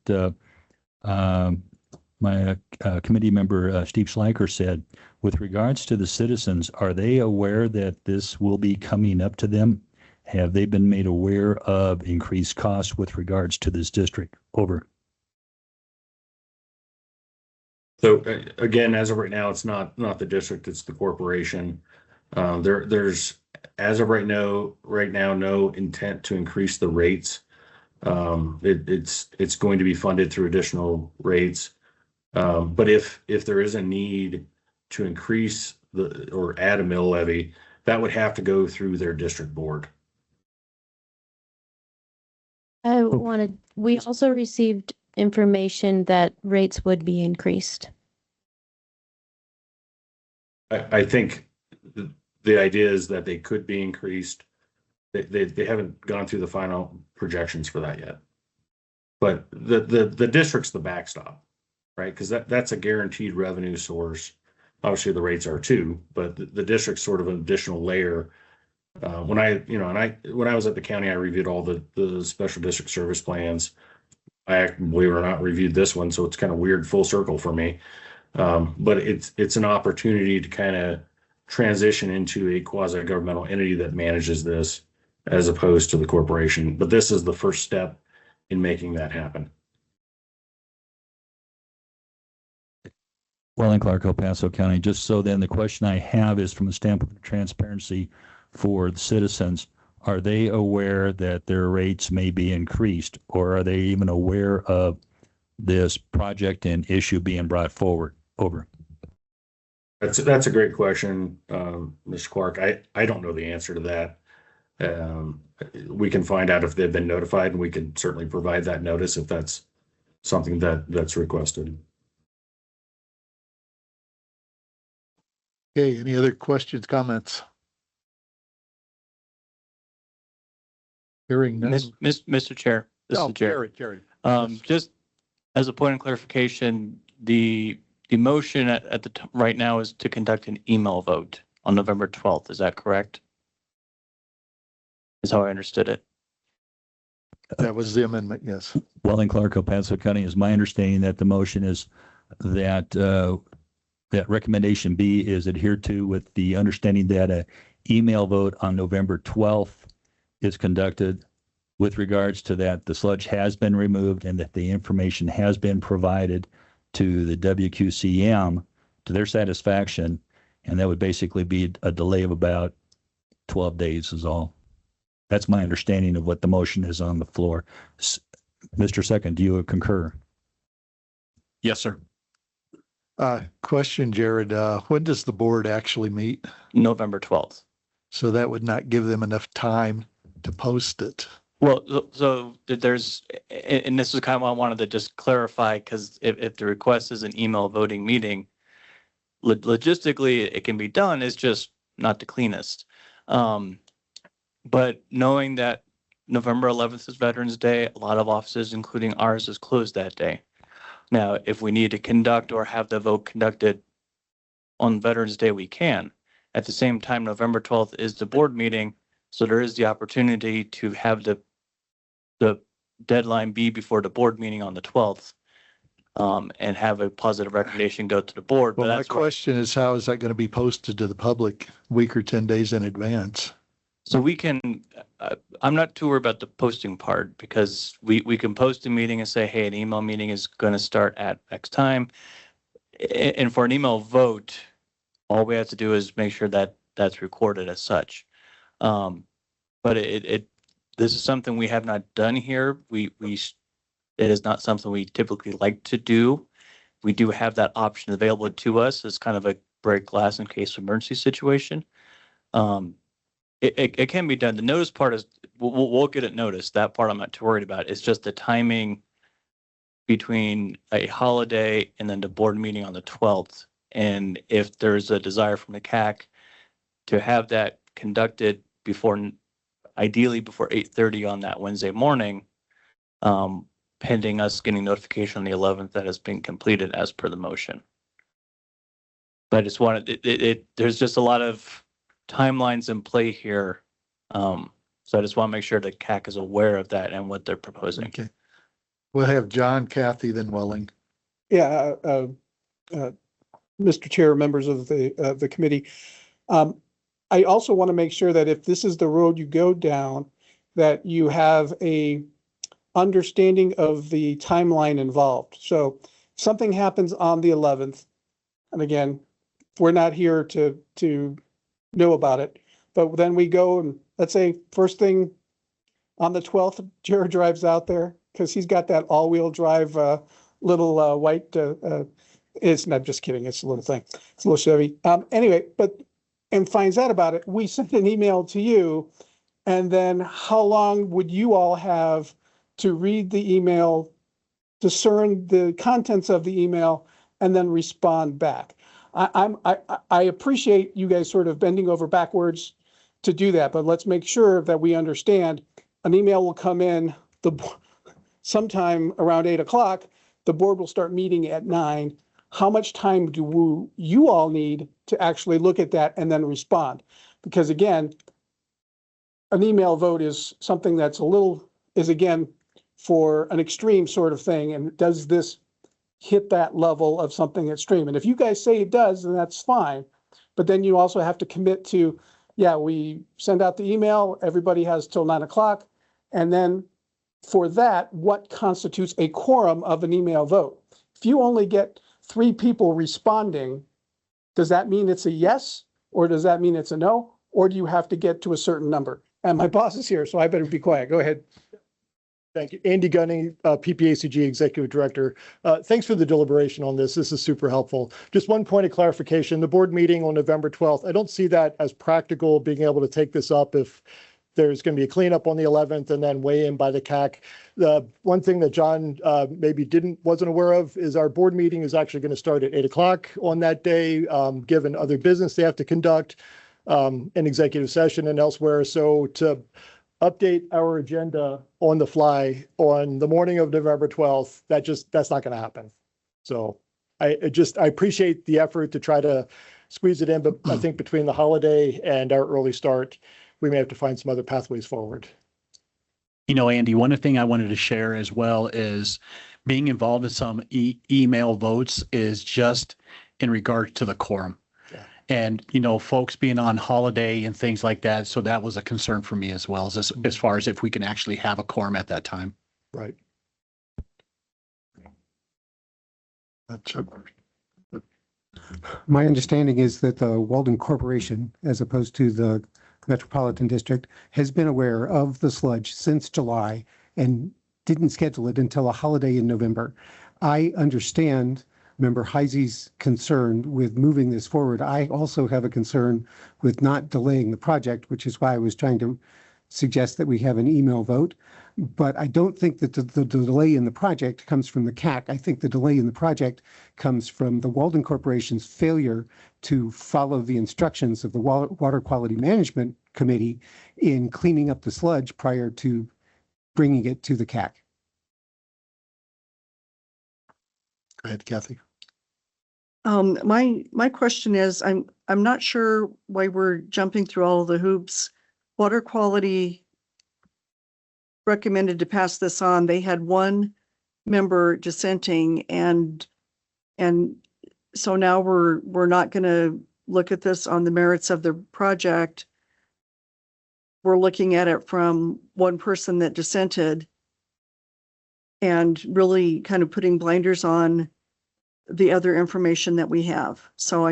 Speaker 2: my committee member Steve Schleicher said, with regards to the citizens, are they aware that this will be coming up to them? Have they been made aware of increased costs with regards to this district? Over.
Speaker 10: So again, as of right now, it's not the district, it's the corporation. There's as of right now, no intent to increase the rates. It's going to be funded through additional rates. But if there is a need to increase or add a mill levy, that would have to go through their district board.
Speaker 6: We also received information that rates would be increased.
Speaker 10: I think the idea is that they could be increased. They haven't gone through the final projections for that yet. But the district's the backstop, right? Because that's a guaranteed revenue source. Obviously, the rates are too, but the district's sort of an additional layer. When I was at the county, I reviewed all the special district service plans. I, believe it or not, reviewed this one, so it's kind of weird full circle for me. But it's an opportunity to kind of transition into a quasi-governmental entity that manages this as opposed to the corporation. But this is the first step in making that happen.
Speaker 2: Well, in Clark, El Paso County, just so then the question I have is from a standpoint of transparency for the citizens, are they aware that their rates may be increased, or are they even aware of this project and issue being brought forward? Over.
Speaker 10: That's a great question, Mr. Clark. I don't know the answer to that. We can find out if they've been notified, and we can certainly provide that notice if that's something that's requested.
Speaker 1: Okay, any other questions, comments? Hearing none.
Speaker 5: Mr. Chair, this is Jared.
Speaker 1: Jared.
Speaker 5: Just as a point of clarification, the motion at the right now is to conduct an email vote on November 12th. Is that correct? Is how I understood it.
Speaker 1: That was the amendment, yes.
Speaker 2: Well, in Clark, El Paso County, is my understanding that the motion is that that recommendation B is adhered to with the understanding that a email vote on November 12th is conducted with regards to that the sludge has been removed and that the information has been provided to the WQCM to their satisfaction. And that would basically be a delay of about 12 days is all. That's my understanding of what the motion is on the floor. Mr. Second, do you concur?
Speaker 3: Yes, sir.
Speaker 1: Question, Jared, when does the board actually meet?
Speaker 5: November 12th.
Speaker 1: So that would not give them enough time to post it.
Speaker 5: Well, so there's, and this is kind of what I wanted to just clarify, because if the request is an email voting meeting, logistically it can be done, it's just not the cleanest. But knowing that November 11th is Veterans Day. A lot of offices, including ours, is closed that day. Now, if we need to conduct or have the vote conducted on Veterans Day, we can. At the same time, November 12th is the board meeting, so there is the opportunity to have the deadline be before the board meeting on the 12th, and have a positive recommendation go to the board.
Speaker 1: Well,
Speaker 5: But
Speaker 1: my
Speaker 5: that's why-
Speaker 1: question is, how is that going to be posted to the public a week or 10 days in advance?
Speaker 5: So we can, I'm not too worried about the posting part because we can post a meeting and say, hey, an email meeting is going to start at X time. And for an email vote, all we have to do is make sure that that's recorded as such. But this is something we have not done here. It is not something we typically like to do. We do have that option available to us as kind of a break glass in case of emergency situation. It can be done. The notice part is, we'll get it noticed. That part I'm not too worried about. It's just the timing between a holiday and then the board meeting on the 12th. And if there's a desire from the CAC to have that conducted before, ideally before 8:30 on that Wednesday morning, pending us getting notification on the 11th that has been completed as per the motion. But I just wanted, there's just a lot of timelines in play here. So I just want to make sure that CAC is aware of that and what they're proposing.
Speaker 1: Okay. We'll have John, Kathy, then Welling.
Speaker 11: Yeah, Mr. Chair, members of the committee. I also want to make sure that if this is the road you go down, that you have a understanding of the timeline involved. So something happens on the 11th, and again, we're not here to know about it, but then we go and let's say first thing on the 12th, Jared drives out there because he's got that all-wheel drive little white. I'm just kidding. It's a little thing. It's a little Chevy. Anyway, and finds out about it. We send an email to you, and then how long would you all have to read the email, discern the contents of the email, and then respond back? I appreciate you guys sort of bending over backwards to do that, but let's make sure that we understand an email will come in sometime around 8 o'clock. The board will start meeting at 9. How much time do you all need to actually look at that and then respond? Because again, an email vote is something that's again, for an extreme sort of thing. And does this hit that level of something extreme? And if you guys say it does, then that's fine. But then you also have to commit to, yeah, we send out the email, everybody has till 9 o'clock. And then for that, what constitutes a quorum of an email vote? If you only get 3 people responding, does that mean it's a yes? Or does that mean it's a no? Or do you have to get to a certain number? And my boss is here, so I better be quiet. Go ahead.
Speaker 12: Thank you. Andy Gunning, PPACG Executive Director. Thanks for the deliberation on this. This is super helpful. Just one point of clarification, the board meeting on November 12th, I don't see that as practical, being able to take this up if there's going to be a cleanup on the 11th and then weigh in by the CAC. The one thing that John maybe wasn't aware of is our board meeting is actually going to start at 8 o'clock on that day, given other business they have to conduct, an executive session and elsewhere. So to update our agenda on the fly on the morning of November 12th, that's not going to happen. So I appreciate the effort to try to squeeze it in, but I think between the holiday and our early start, we may have to find some other pathways forward.
Speaker 3: You know, Andy, one thing I wanted to share as well is being involved in some email votes is just in regard to the quorum. Yeah. And, you know, folks being on holiday and things like that. So that was a concern for me as well, as far as if we can actually have a quorum at that time.
Speaker 12: Right.
Speaker 9: My understanding is that the Walden Corporation, as opposed to the Metropolitan District, has been aware of the sludge since July and didn't schedule it until a holiday in November. I understand Member Heisey's concern with moving this forward. I also have a concern with not delaying the project, which is why I was trying to suggest that we have an email vote. But I don't think that the delay in the project comes from the CAC. I think the delay in the project comes from the Walden Corporation's failure to follow the instructions of the Water Quality Management Committee in cleaning up the sludge prior to bringing it to the CAC.
Speaker 1: Go ahead, Kathy.
Speaker 4: My question is, I'm not sure why we're jumping through all of the hoops. Water quality recommended to pass this on. They had one member dissenting, and so now we're not going to look at this on the merits of the project. We're looking at it from one person that dissented and really kind of putting blinders on the other information that we have. So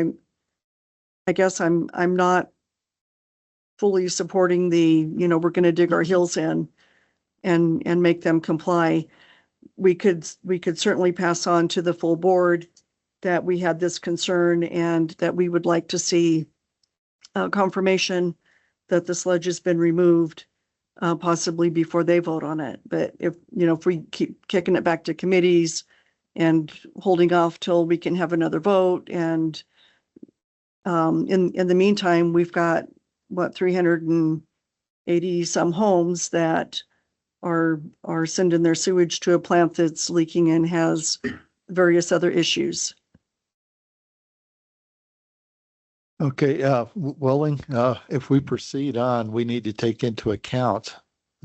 Speaker 4: I guess I'm not fully supporting the, we're going to dig our heels in and make them comply. We could certainly pass on to the full board that we had this concern and that we would like to see confirmation that the sludge has been removed, possibly before they vote on it. But if we keep kicking it back to committees and holding off till we can have another vote, and in the meantime, we've got 380 some homes that are sending their sewage to a plant that's leaking and has various other issues.
Speaker 1: Okay, Welling, if we proceed on, we need to take into account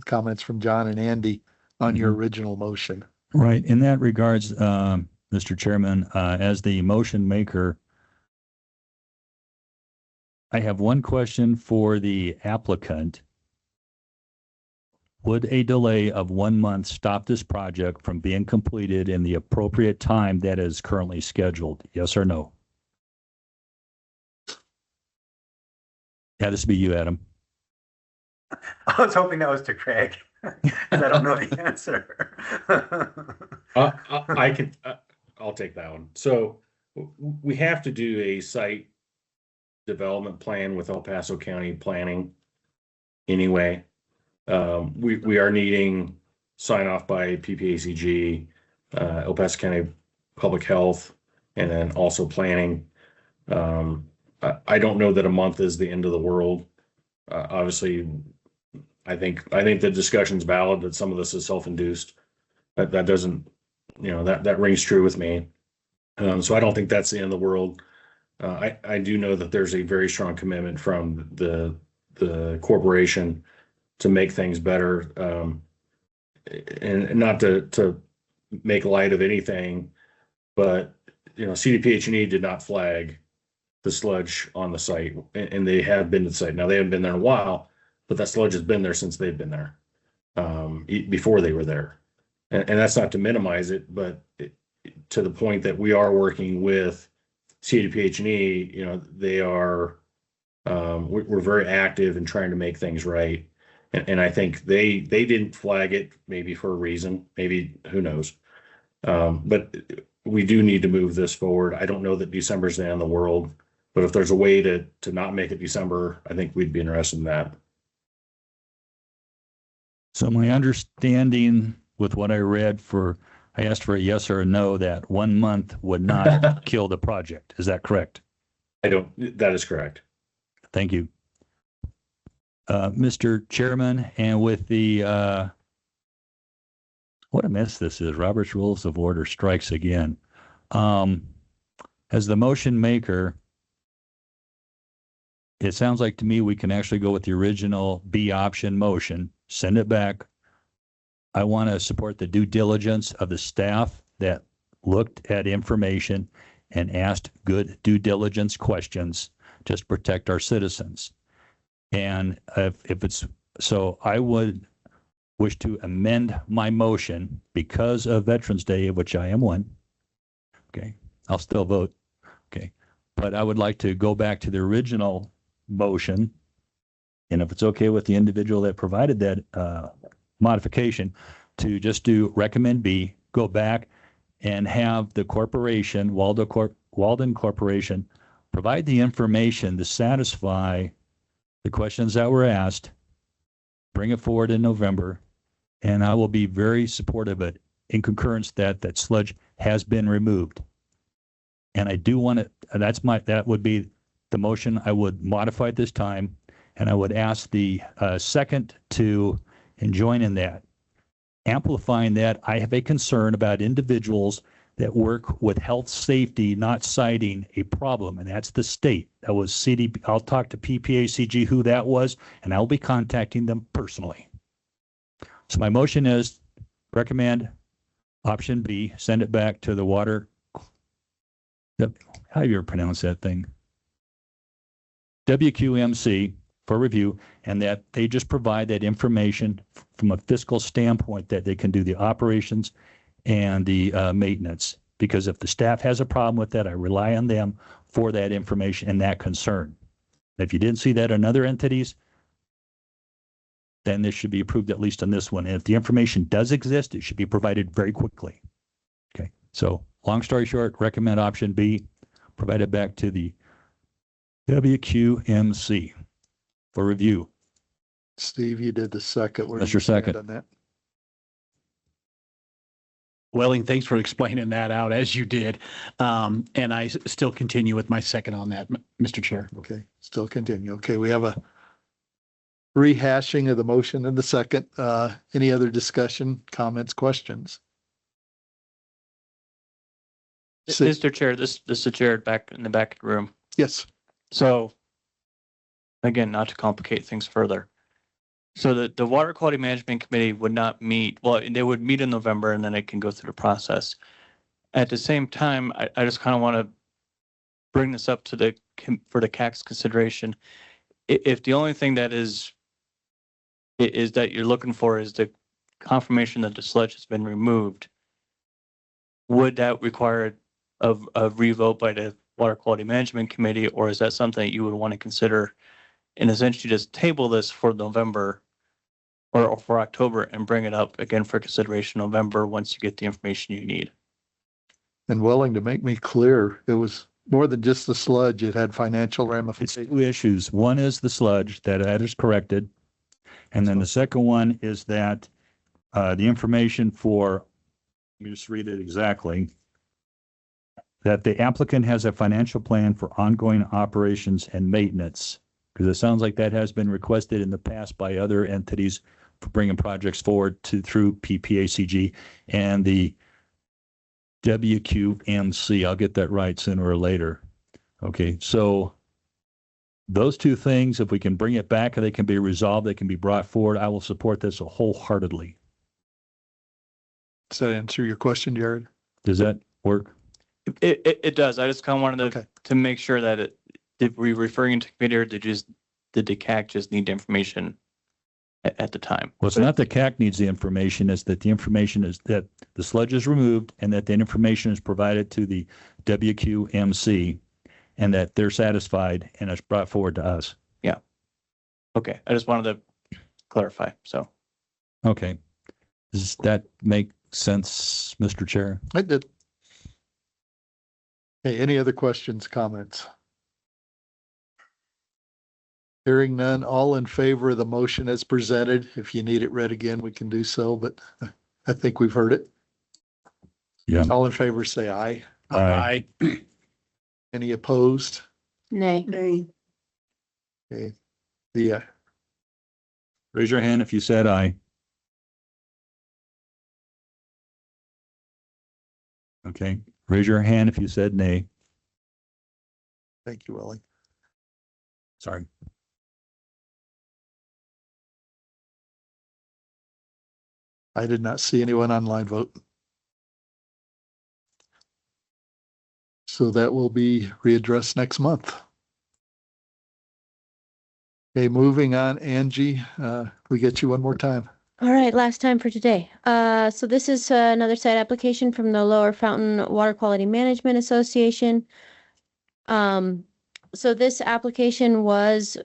Speaker 1: comments from John and Andy on your original motion.
Speaker 2: Right. In that regards, Mr. Chairman, as the motion maker, I have one question for the applicant. Would a delay of 1 month stop this project from being completed in the appropriate time that is currently scheduled? Yes or no? Yeah, this would be you, Adam.
Speaker 8: I was hoping that was to Craig, because I don't know the answer.
Speaker 10: I'll take that one. So we have to do a site development plan with El Paso County Planning anyway. We are needing sign off by PPACG, El Paso County Public Health, and then also planning. I don't know that a month is the end of the world. Obviously, I think the discussion's valid that some of this is self-induced. That doesn't, that rings true with me. So I don't think that's the end of the world. I do know that there's a very strong commitment from the corporation to make things better, and not to make light of anything, but CDPH&E did not flag the sludge on the site, and they have been to the site. Now, they haven't been there in a while, but that sludge has been there since they've been there, before they were there. And that's not to minimize it, but to the point that we are working with CDPH&E, they are, we're very active in trying to make things right. And I think they didn't flag it maybe for a reason, maybe, who knows. But we do need to move this forward. I don't know that December's the end of the world, but if there's a way to not make it December, I think we'd be interested in that.
Speaker 2: So my understanding with what I read I asked for a yes or a no, that 1 month would not kill the project. Is that correct?
Speaker 10: That is correct.
Speaker 2: Thank you. Mr. Chairman, and with the, what a mess this is. Robert's Rules of Order strikes again. As the motion maker, it sounds like to me we can actually go with the original B option motion, send it back. I want to support the due diligence of the staff that looked at information and asked good due diligence questions just to protect our citizens. And if it's so, I would wish to amend my motion because of Veterans Day, of which I am one. Okay, I'll still vote. Okay, but I would like to go back to the original motion. And if it's okay with the individual that provided that modification, to just do recommend B, go back and have the corporation, Walden Corporation, provide the information to satisfy the questions that were asked, bring it forward in November, and I will be very supportive of it in concurrence that sludge has been removed. And I do want to, that would be the motion I would modify at this time, and I would ask the second to join in that. amplifying that, I have a concern about individuals that work with health safety not citing a problem, and that's the state. That was CD. I'll talk to PPACG who that was, and I'll be contacting them personally. So my motion is recommend option B, send it back to the water. How do you ever pronounce that thing? WQMC for review, and that they just provide that information from a fiscal standpoint that they can do the operations and the maintenance. Because if the staff has a problem with that, I rely on them for that information and that concern. If you didn't see that in other entities, then this should be approved at least on this one. And if the information does exist, it should be provided very quickly. Okay, so long story short, recommend option B, provide it back to the WQMC for review.
Speaker 1: Steve, you did the second. Where
Speaker 2: That's
Speaker 1: did
Speaker 2: your
Speaker 1: you stand
Speaker 2: second.
Speaker 1: on that?
Speaker 3: Welling, thanks for explaining that out as you did. And I still continue with my second on that, Mr. Chair.
Speaker 1: Okay, still continue. Okay, we have a rehashing of the motion in the second. Any other discussion, comments, questions?
Speaker 5: Mr. Chair, this is the chair back in the back of the room.
Speaker 1: Yes.
Speaker 5: So again, not to complicate things further. So the Water Quality Management Committee would not meet, well, they would meet in November and then it can go through the process. At the same time, I just kind of want to bring this up to for the CAC's consideration. If the only thing that is that you're looking for is the confirmation that the sludge has been removed, would that require a revote by the Water Quality Management Committee, or is that something that you would want to consider and essentially just table this for November or for October and bring it up again for consideration November once you get the information you need?
Speaker 1: And willing to make me clear, it was more than just the sludge. It had financial
Speaker 2: It's
Speaker 1: ramifications.
Speaker 2: two issues. One is the sludge that is corrected. And then the second one is that the information for, let me just read it exactly, that the applicant has a financial plan for ongoing operations and maintenance, because it sounds like that has been requested in the past by other entities for bringing projects forward through PPACG and the WQMC. I'll get that right sooner or later. Okay, so those two things, if we can bring it back and they can be resolved, they can be brought forward, I will support this wholeheartedly.
Speaker 1: Does that answer your question, Jared?
Speaker 2: Does that work?
Speaker 5: It does. I just kind of wanted
Speaker 1: Okay.
Speaker 5: to make sure that did we referring to committee or did the CAC just need information at the time?
Speaker 2: Well, it's not that CAC needs the information, it's that the information is that the sludge is removed and that the information is provided to the WQMC and that they're satisfied and it's brought forward to us.
Speaker 5: Okay, I just wanted to clarify. So
Speaker 2: Okay. Does that make sense, Mr. Chair?
Speaker 1: I did. Hey, any other questions, comments? Hearing none, all in favor of the motion as presented. If you need it read again, we can do so, but I think we've heard it.
Speaker 2: Yeah.
Speaker 1: All in favor, say aye.
Speaker 2: Aye.
Speaker 1: Any opposed?
Speaker 6: Nay.
Speaker 4: Nay.
Speaker 1: Okay.
Speaker 2: Raise your hand if you said aye. Okay. Raise your hand if you said nay.
Speaker 1: Thank you, Willie.
Speaker 2: Sorry.
Speaker 1: I did not see anyone online vote. So that will be readdressed next month. Okay, moving on, Angie, we get you one more time.
Speaker 6: All right, last time for today. So this is another site application from the Lower Fountain Water Quality Management Association. So this application was,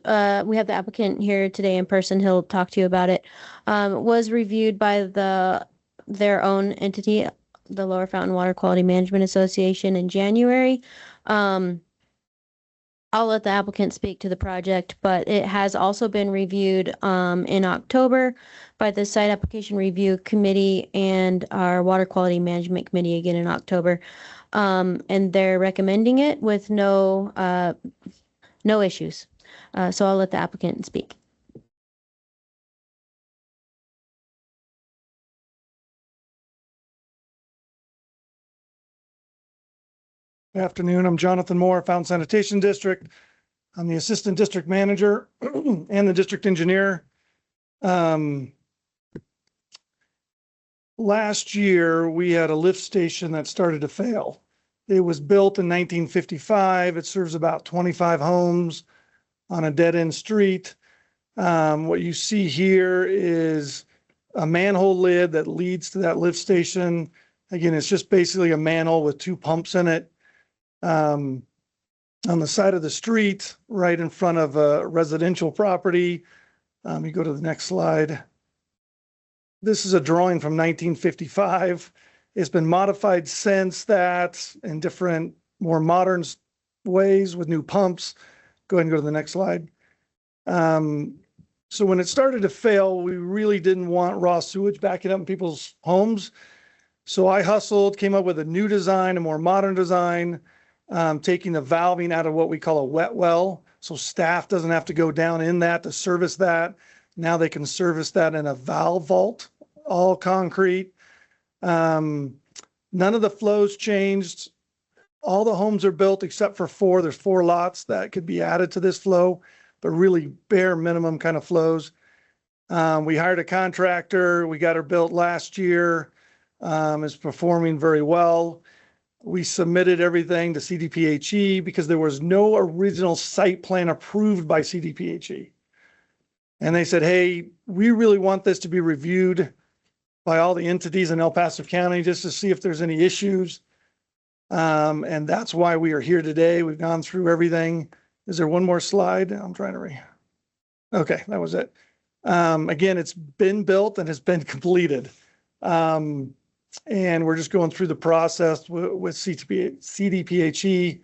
Speaker 6: we have the applicant here today in person. He'll talk to you about it. Was reviewed by their own entity, the Lower Fountain Water Quality Management Association, in January. I'll let the applicant speak to the project, but it has also been reviewed in October by the Site Application Review Committee and our Water Quality Management Committee again in October. And they're recommending it with no issues. So I'll let the applicant speak.
Speaker 11: Afternoon, I'm Jonathan Moore, Fountain Sanitation District. I'm the Assistant District Manager and the District Engineer. Last year, we had a lift station that started to fail. It was built in 1955. It serves about 25 homes on a dead-end street. What you see here is a manhole lid that leads to that lift station. Again, it's just basically a manhole with two pumps in it. On the side of the street, right in front of a residential property. You go to the next slide. This is a drawing from 1955. It's been modified since that in different, more modern ways with new pumps. Go ahead and go to the next slide. So when it started to fail, we really didn't want raw sewage backing up in people's homes. So I hustled, came up with a new design, a more modern design, taking the valving out of what we call a wet well. So staff doesn't have to go down in that to service that. Now they can service that in a valve vault, all concrete. None of the flows changed. All the homes are built except for four. There's 4 lots that could be added to this flow, but really bare minimum kind of flows. We hired a contractor. We got her built last year. It's performing very well. We submitted everything to CDPHE because there was no original site plan approved by CDPHE. And they said, hey, we really want this to be reviewed by all the entities in El Paso County just to see if there's any issues. And that's why we are here today. We've gone through everything. Is there one more slide? I'm trying to Okay, that was it. Again, it's been built and has been completed. And we're just going through the process with CDPHE.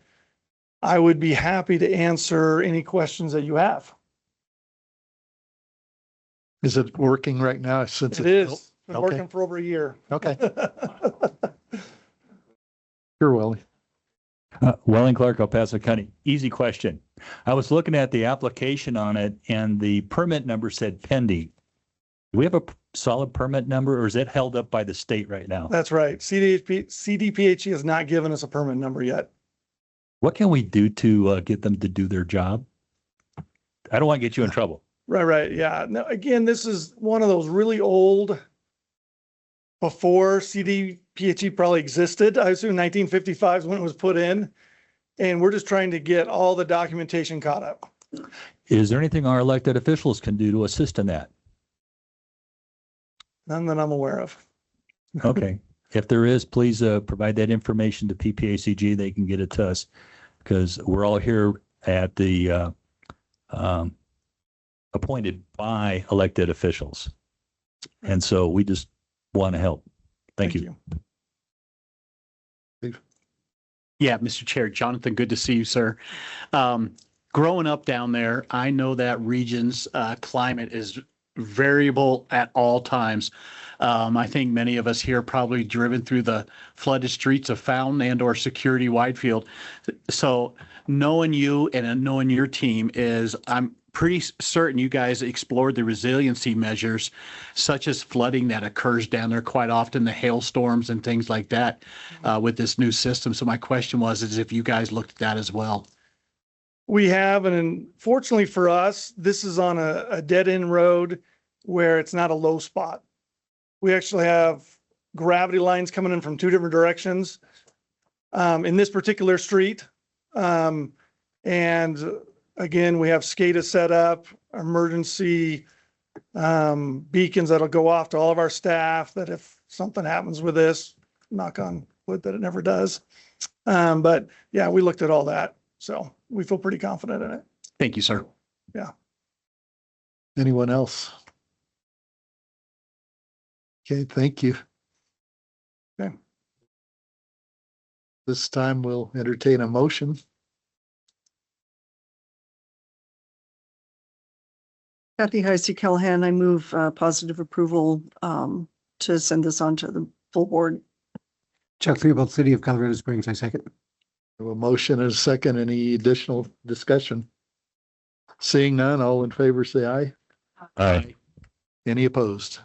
Speaker 11: I would be happy to answer any questions that you have.
Speaker 1: Is it working right now since
Speaker 11: It
Speaker 1: it's
Speaker 11: is.
Speaker 1: built?
Speaker 11: Been
Speaker 1: Okay.
Speaker 11: working for over a year.
Speaker 1: Okay. Sure, Willie.
Speaker 2: Welling Clark, El Paso County. Easy question. I was looking at the application on it and the permit number said pending. Do we have a solid permit number or is it held up by the state right now?
Speaker 11: That's right. CDPHE has not given us a permit number yet.
Speaker 2: What can we do to get them to do their job? I don't want to get you in trouble.
Speaker 11: Right. Yeah. No, again, this is one of those really old, before CDPHE probably existed. I assume 1955 is when it was put in. And we're just trying to get all the documentation caught up.
Speaker 2: Is there anything our elected officials can do to assist in that?
Speaker 11: None that I'm aware of.
Speaker 2: Okay. If there is, please provide that information to PPACG. They can get it to us because we're all here at the appointed by elected officials. And so we just want to help. Thank you.
Speaker 3: Yeah, Mr. Chair, Jonathan, good to see you, sir. Growing up down there, I know that region's climate is variable at all times. I think many of us here probably driven through the flooded streets of Fountain and or Security Widefield. So knowing you and knowing your team is, I'm pretty certain you guys explored the resiliency measures such as flooding that occurs down there quite often, the hailstorms and things like that with this new system. So my question is if you guys looked at that as well.
Speaker 11: We have, and fortunately for us, this is on a dead end road where it's not a low spot. We actually have gravity lines coming in from 2 different directions in this particular street. And again, we have SCADA set up, emergency beacons that'll go off to all of our staff that if something happens with this, knock on wood that it never does. But yeah, we looked at all that. So we feel pretty confident in it.
Speaker 3: Thank you, sir.
Speaker 11: Yeah.
Speaker 1: Anyone else? Okay, thank you.
Speaker 11: Okay.
Speaker 1: This time we'll entertain a motion.
Speaker 4: Kathy Heisey Callahan, I move positive approval to send this on to the full board.
Speaker 9: Chuck Theobald, City of Colorado Springs, I second.
Speaker 1: We have a motion and a second. Any additional discussion? Seeing none, all in favor say aye.
Speaker 2: Aye.
Speaker 1: Any opposed?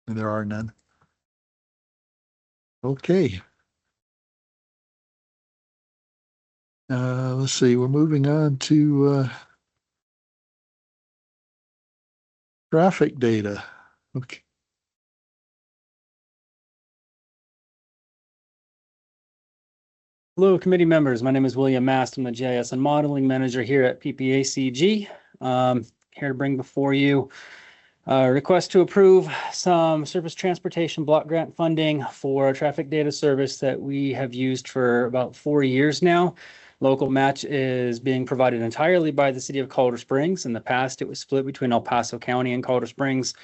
Speaker 1: And there are none. Okay. Let's see, we're moving on to traffic data. Okay.
Speaker 13: Hello, committee members. My name is William Mast. I'm the GIS and Modeling Manager here at PPACG. Here to bring before you a request to approve some surface transportation block grant funding for a traffic data service that we have used for about 4 years now. Local match is being provided entirely by the city of Colorado Springs. In the past, it was split between El Paso County and Colorado Springs.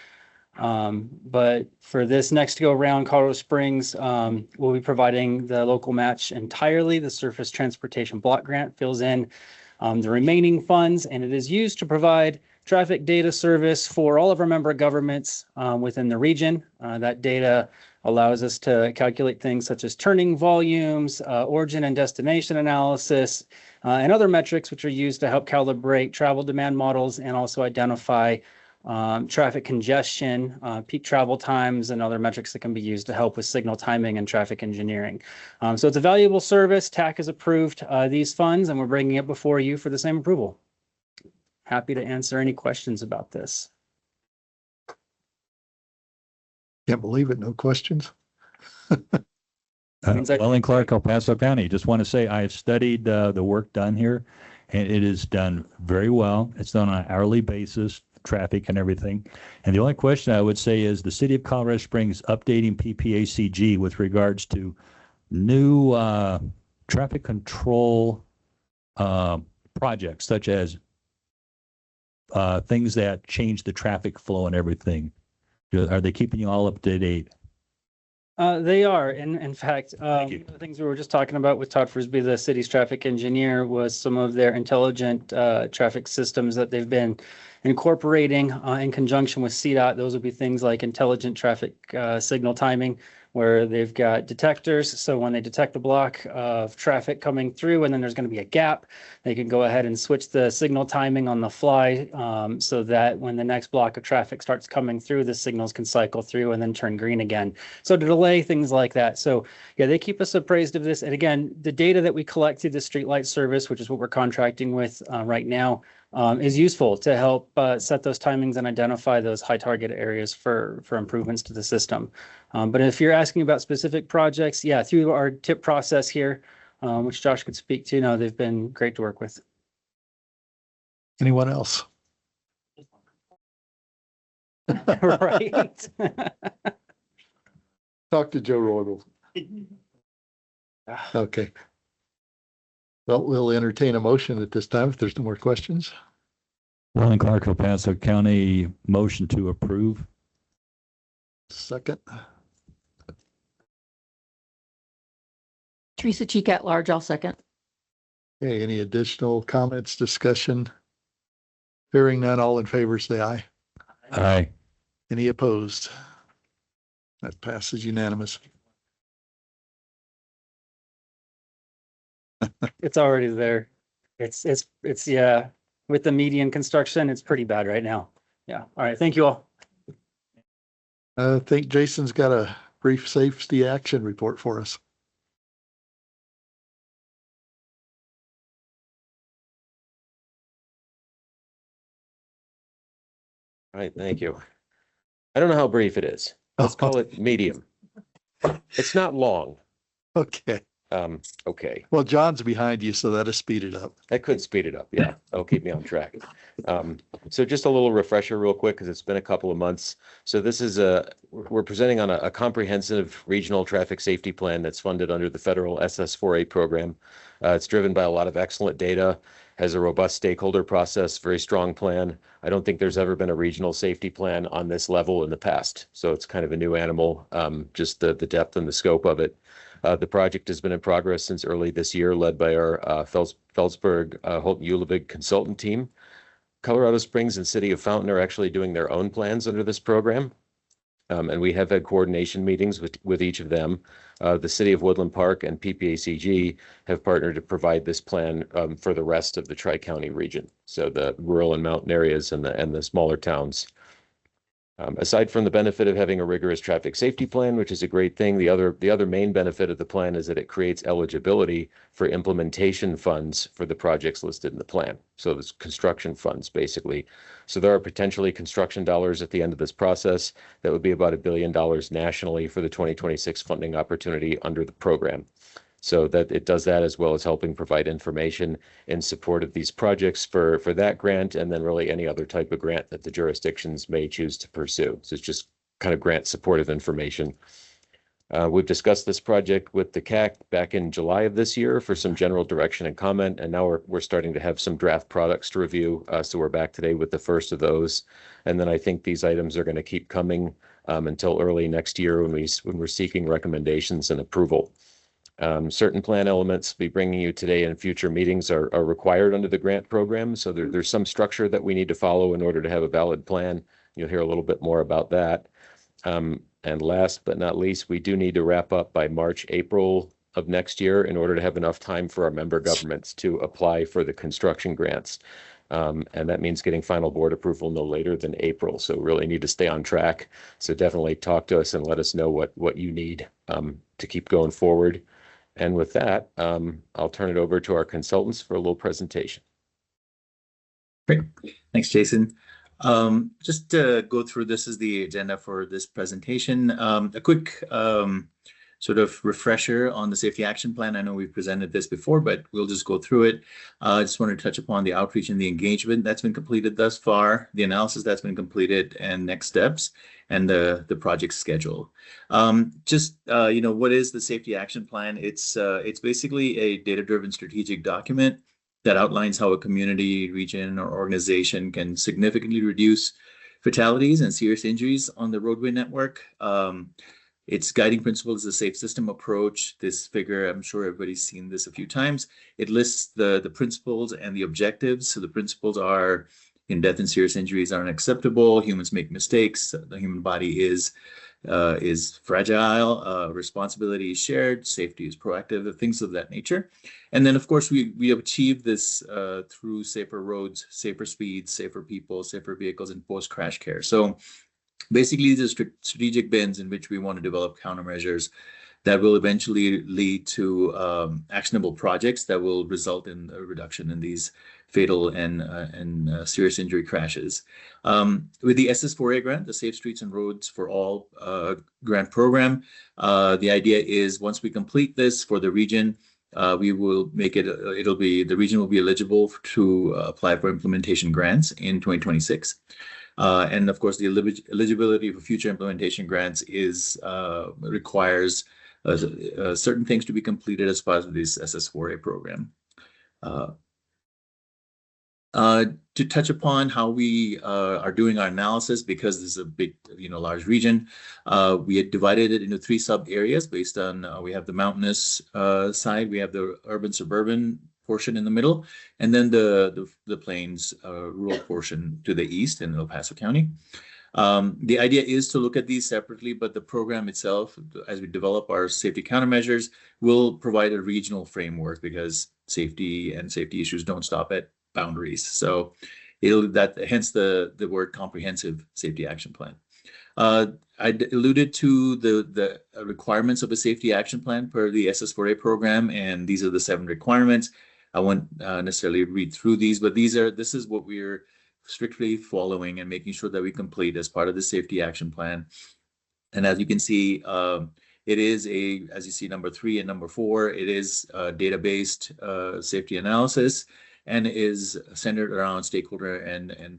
Speaker 13: But for this next go round, Colorado Springs will be providing the local match entirely. The surface transportation block grant fills in the remaining funds, and it is used to provide traffic data service for all of our member governments within the region. That data allows us to calculate things such as turning volumes, origin and destination analysis, and other metrics which are used to help calibrate travel demand models and also identify traffic congestion, peak travel times, and other metrics that can be used to help with signal timing and traffic engineering. So it's a valuable service. TAC has approved these funds, and we're bringing it before you for the same approval. Happy to answer any questions about this.
Speaker 1: Can't believe it. No questions.
Speaker 2: Welling Clark, El Paso County. Just want to say I have studied the work done here, and it is done very well. It's done on an hourly basis, traffic and everything. And the only question I would say is the city of Colorado Springs updating PPACG with regards to new traffic control projects, such as things that change the traffic flow and everything. Are they keeping you all up to date?
Speaker 13: They are. In fact, one of the things we were just talking about with Todd Frisbee, the city's traffic engineer, was some of their intelligent traffic systems that they've been incorporating in conjunction with CDOT. Those would be things like intelligent traffic signal timing, where they've got detectors. So when they detect the block of traffic coming through and then there's going to be a gap, they can go ahead and switch the signal timing on the fly so that when the next block of traffic starts coming through, the signals can cycle through and then turn green again. So to delay things like that. So yeah, they keep us appraised of this. And again, the data that we collect through the streetlight service, which is what we're contracting with right now, is useful to help set those timings and identify those high target areas for improvements to the system. But if you're asking about specific projects, yeah, through our TIP process here, which Josh could speak to, no, they've been great to work with.
Speaker 1: Anyone else?
Speaker 13: Right.
Speaker 1: Talk to Joe Royal. Okay. Well, we'll entertain a motion at this time if there's no more questions.
Speaker 2: Welling Clark, El Paso County, motion to approve.
Speaker 1: Second.
Speaker 14: Teresa Cheek at large, I'll second.
Speaker 1: Okay, any additional comments, discussion? Hearing none, all in favor, say aye.
Speaker 2: Aye.
Speaker 1: Any opposed? That passes unanimous.
Speaker 13: It's already there. It's yeah, with the median construction, it's pretty bad right now. Yeah. All right. Thank you all.
Speaker 1: I think Jason's got a brief safety action report for us.
Speaker 15: All right, thank you. I don't know how brief it is. Let's call it medium. It's not long.
Speaker 1: Okay.
Speaker 15: Okay.
Speaker 1: Well, John's behind you, so that'll speed it up.
Speaker 15: That could speed it up. Yeah, that'll keep me on track. So just a little refresher real quick, because it's been a couple of months. So this is we're presenting on a comprehensive regional traffic safety plan that's funded under the federal SS4A program. It's driven by a lot of excellent data, has a robust stakeholder process, very strong plan. I don't think there's ever been a regional safety plan on this level in the past. So it's kind of a new animal, just the depth and the scope of it. The project has been in progress since early this year, led by our Felsberg Holton Ulevig consultant team. Colorado Springs and City of Fountain are actually doing their own plans under this program. And we have had coordination meetings with each of them. The City of Woodland Park and PPACG have partnered to provide this plan for the rest of the Tri-County region. So the rural and mountain areas and the smaller towns. Aside from the benefit of having a rigorous traffic safety plan, which is a great thing, the other main benefit of the plan is that it creates eligibility for implementation funds for the projects listed in the plan. So there's construction funds, basically. So there are potentially construction dollars at the end of this process that would be about $1 billion nationally for the 2026 funding opportunity under the program. So that it does that, as well as helping provide information in support of these projects for that grant, and then really any other type of grant that the jurisdictions may choose to pursue. So it's just kind of grant supportive information. We've discussed this project with the CAC back in July of this year for some general direction and comment, and now we're starting to have some draft products to review. So we're back today with the first of those, and then I think these items are going to keep coming until early next year when we're seeking recommendations and approval. Certain plan elements we'll be bringing you today in future meetings are required under the grant program. So there's some structure that we need to follow in order to have a valid plan. You'll hear a little bit more about that. And last but not least, we do need to wrap up by March, April of next year in order to have enough time for our member governments to apply for the construction grants. And that means getting final board approval no later than April. So really need to stay on track. So definitely talk to us and let us know what you need to keep going forward. And with that, I'll turn it over to our consultants for a little presentation.
Speaker 14: Great. Thanks, Jason. Just to go through, this is the agenda for this presentation. A quick sort of refresher on the safety action plan. I know we've presented this before, but we'll just go through it. I just want to touch upon the outreach and the engagement that's been completed thus far, the analysis that's been completed, and next steps, and the project schedule. What is the safety action plan? It's basically a data-driven strategic document that outlines how a community, region, or organization can significantly reduce fatalities and serious injuries on the roadway network. Its guiding principle is a safe system approach. This figure, I'm sure everybody's seen this a few times. It lists the principles and the objectives. So the principles are, death and serious injuries are unacceptable. Humans make mistakes. The human body is fragile. Responsibility is shared. Safety is proactive. Things of that nature. And then, of course, we have achieved this through safer roads, safer speeds, safer people, safer vehicles, and post-crash care. So basically, these are strategic bins in which we want to develop countermeasures that will eventually lead to actionable projects that will result in a reduction in these fatal and serious injury crashes. With the SS4A grant, the Safe Streets and Roads for All grant program, the idea is once we complete this for the region, we will make it, the region will be eligible to apply for implementation grants in 2026. And of course, the eligibility for future implementation grants requires certain things to be completed as part of this SS4A program. To touch upon how we are doing our analysis, because this is a big, large region, we had divided it into 3 sub areas based on, we have the mountainous side, we have the urban suburban portion in the middle, and then the plains rural portion to the east in El Paso County. The idea is to look at these separately, but the program itself, as we develop our safety countermeasures, will provide a regional framework, because safety and safety issues don't stop at boundaries. So hence the word comprehensive safety action plan. I alluded to the requirements of a safety action plan per the SS4A program, and these are the 7 requirements. I won't necessarily read through these, but this is what we're strictly following and making sure that we complete as part of the safety action plan. And as you can see, it is as you see, number 3 and number 4, it is data-based safety analysis, and is centered around stakeholder and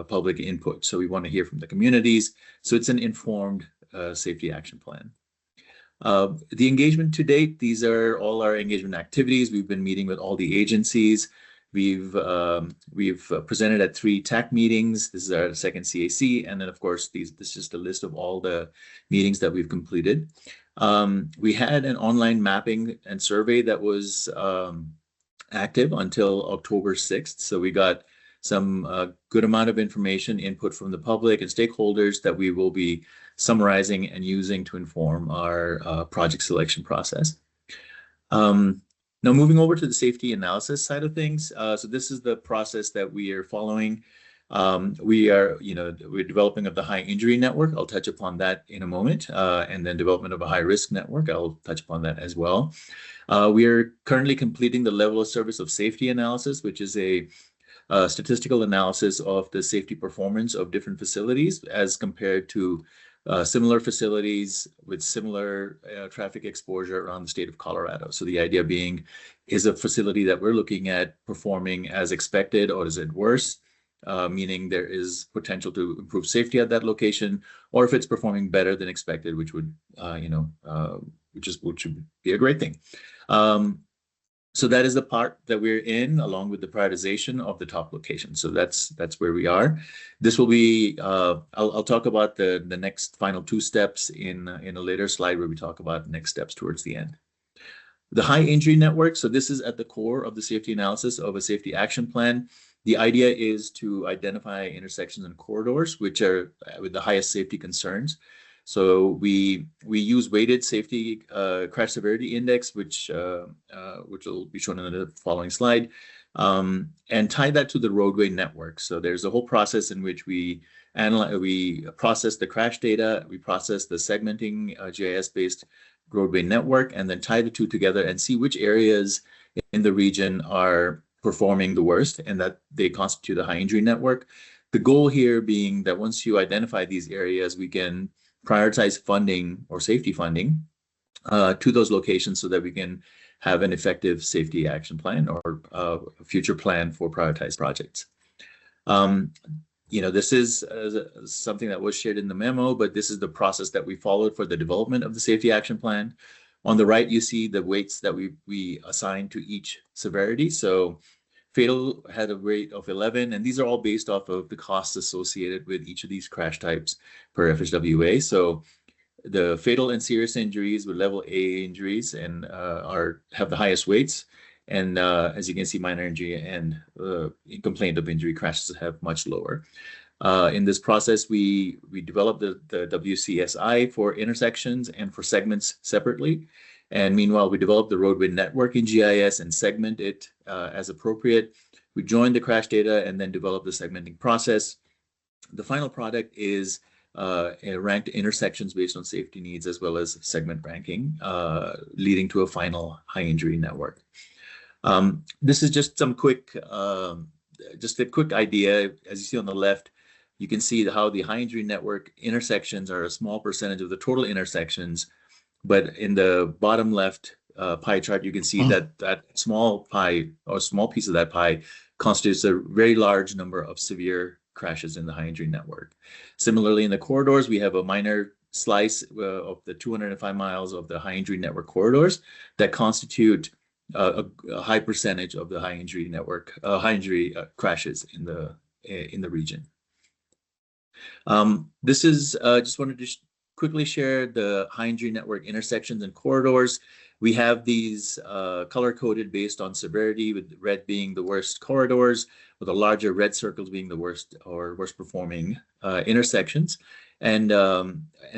Speaker 14: public input. So we want to hear from the communities. So it's an informed safety action plan. The engagement to date, these are all our engagement activities. We've been meeting with all the agencies. We've presented at 3 TAC meetings. This is our second CAC. And then, of course, this is just a list of all the meetings that we've completed. We had an online mapping and survey that was active until October 6th. So we got some good amount of information, input from the public and stakeholders that we will be summarizing and using to inform our project selection process. Now moving over to the safety analysis side of things. So this is the process that we are following. We're developing of the high injury network. I'll touch upon that in a moment. And then development of a high risk network. I'll touch upon that as well. We are currently completing the level of service of safety analysis, which is a statistical analysis of the safety performance of different facilities as compared to similar facilities with similar traffic exposure around the state of Colorado. So the idea being, is a facility that we're looking at performing as expected, or is it worse? Meaning there is potential to improve safety at that location, or if it's performing better than expected, which would, which would be a great thing. So that is the part that we're in, along with the prioritization of the top location. So that's where we are. This will be, I'll talk about the next final two steps in a later slide where we talk about next steps towards the end. The high injury network. So this is at the core of the safety analysis of a safety action plan. The idea is to identify intersections and corridors which are with the highest safety concerns. So we use weighted safety crash severity index, which will be shown in the following slide, and tie that to the roadway network. So there's a whole process in which we process the crash data, we process the segmenting GIS-based roadway network, and then tie the two together and see which areas in the region are performing the worst and that they constitute a high injury network. The goal here being that once you identify these areas, we can prioritize funding or safety funding to those locations so that we can have an effective safety action plan or a future plan for prioritized projects. This is something that was shared in the memo, but this is the process that we followed for the development of the safety action plan. On the right, you see the weights that we assigned to each severity. So fatal had a rate of 11, and these are all based off of the costs associated with each of these crash types per FHWA. So the fatal and serious injuries with level A injuries and have the highest weights. And as you can see, minor injury and complaint of injury crashes have much lower. In this process, we developed the WCSI for intersections and for segments separately. And meanwhile, we developed the roadway network in GIS and segment it as appropriate. We joined the crash data and then developed the segmenting process. The final product is ranked intersections based on safety needs as well as segment ranking, leading to a final high injury network. This is just some quick, just a quick idea. As you see on the left, you can see how the high injury network intersections are a small percentage of the total intersections. But in the bottom left pie chart, you can see that small pie or small piece of that pie constitutes a very large number of severe crashes in the high injury network. Similarly, in the corridors, we have a minor slice of the 205 miles of the high injury network corridors that constitute a high percentage of the high injury network, high injury crashes in the region. This is just wanted to quickly share the high injury network intersections and corridors. We have these color-coded based on severity, with red being the worst corridors, with the larger red circles being the worst or worst performing intersections. And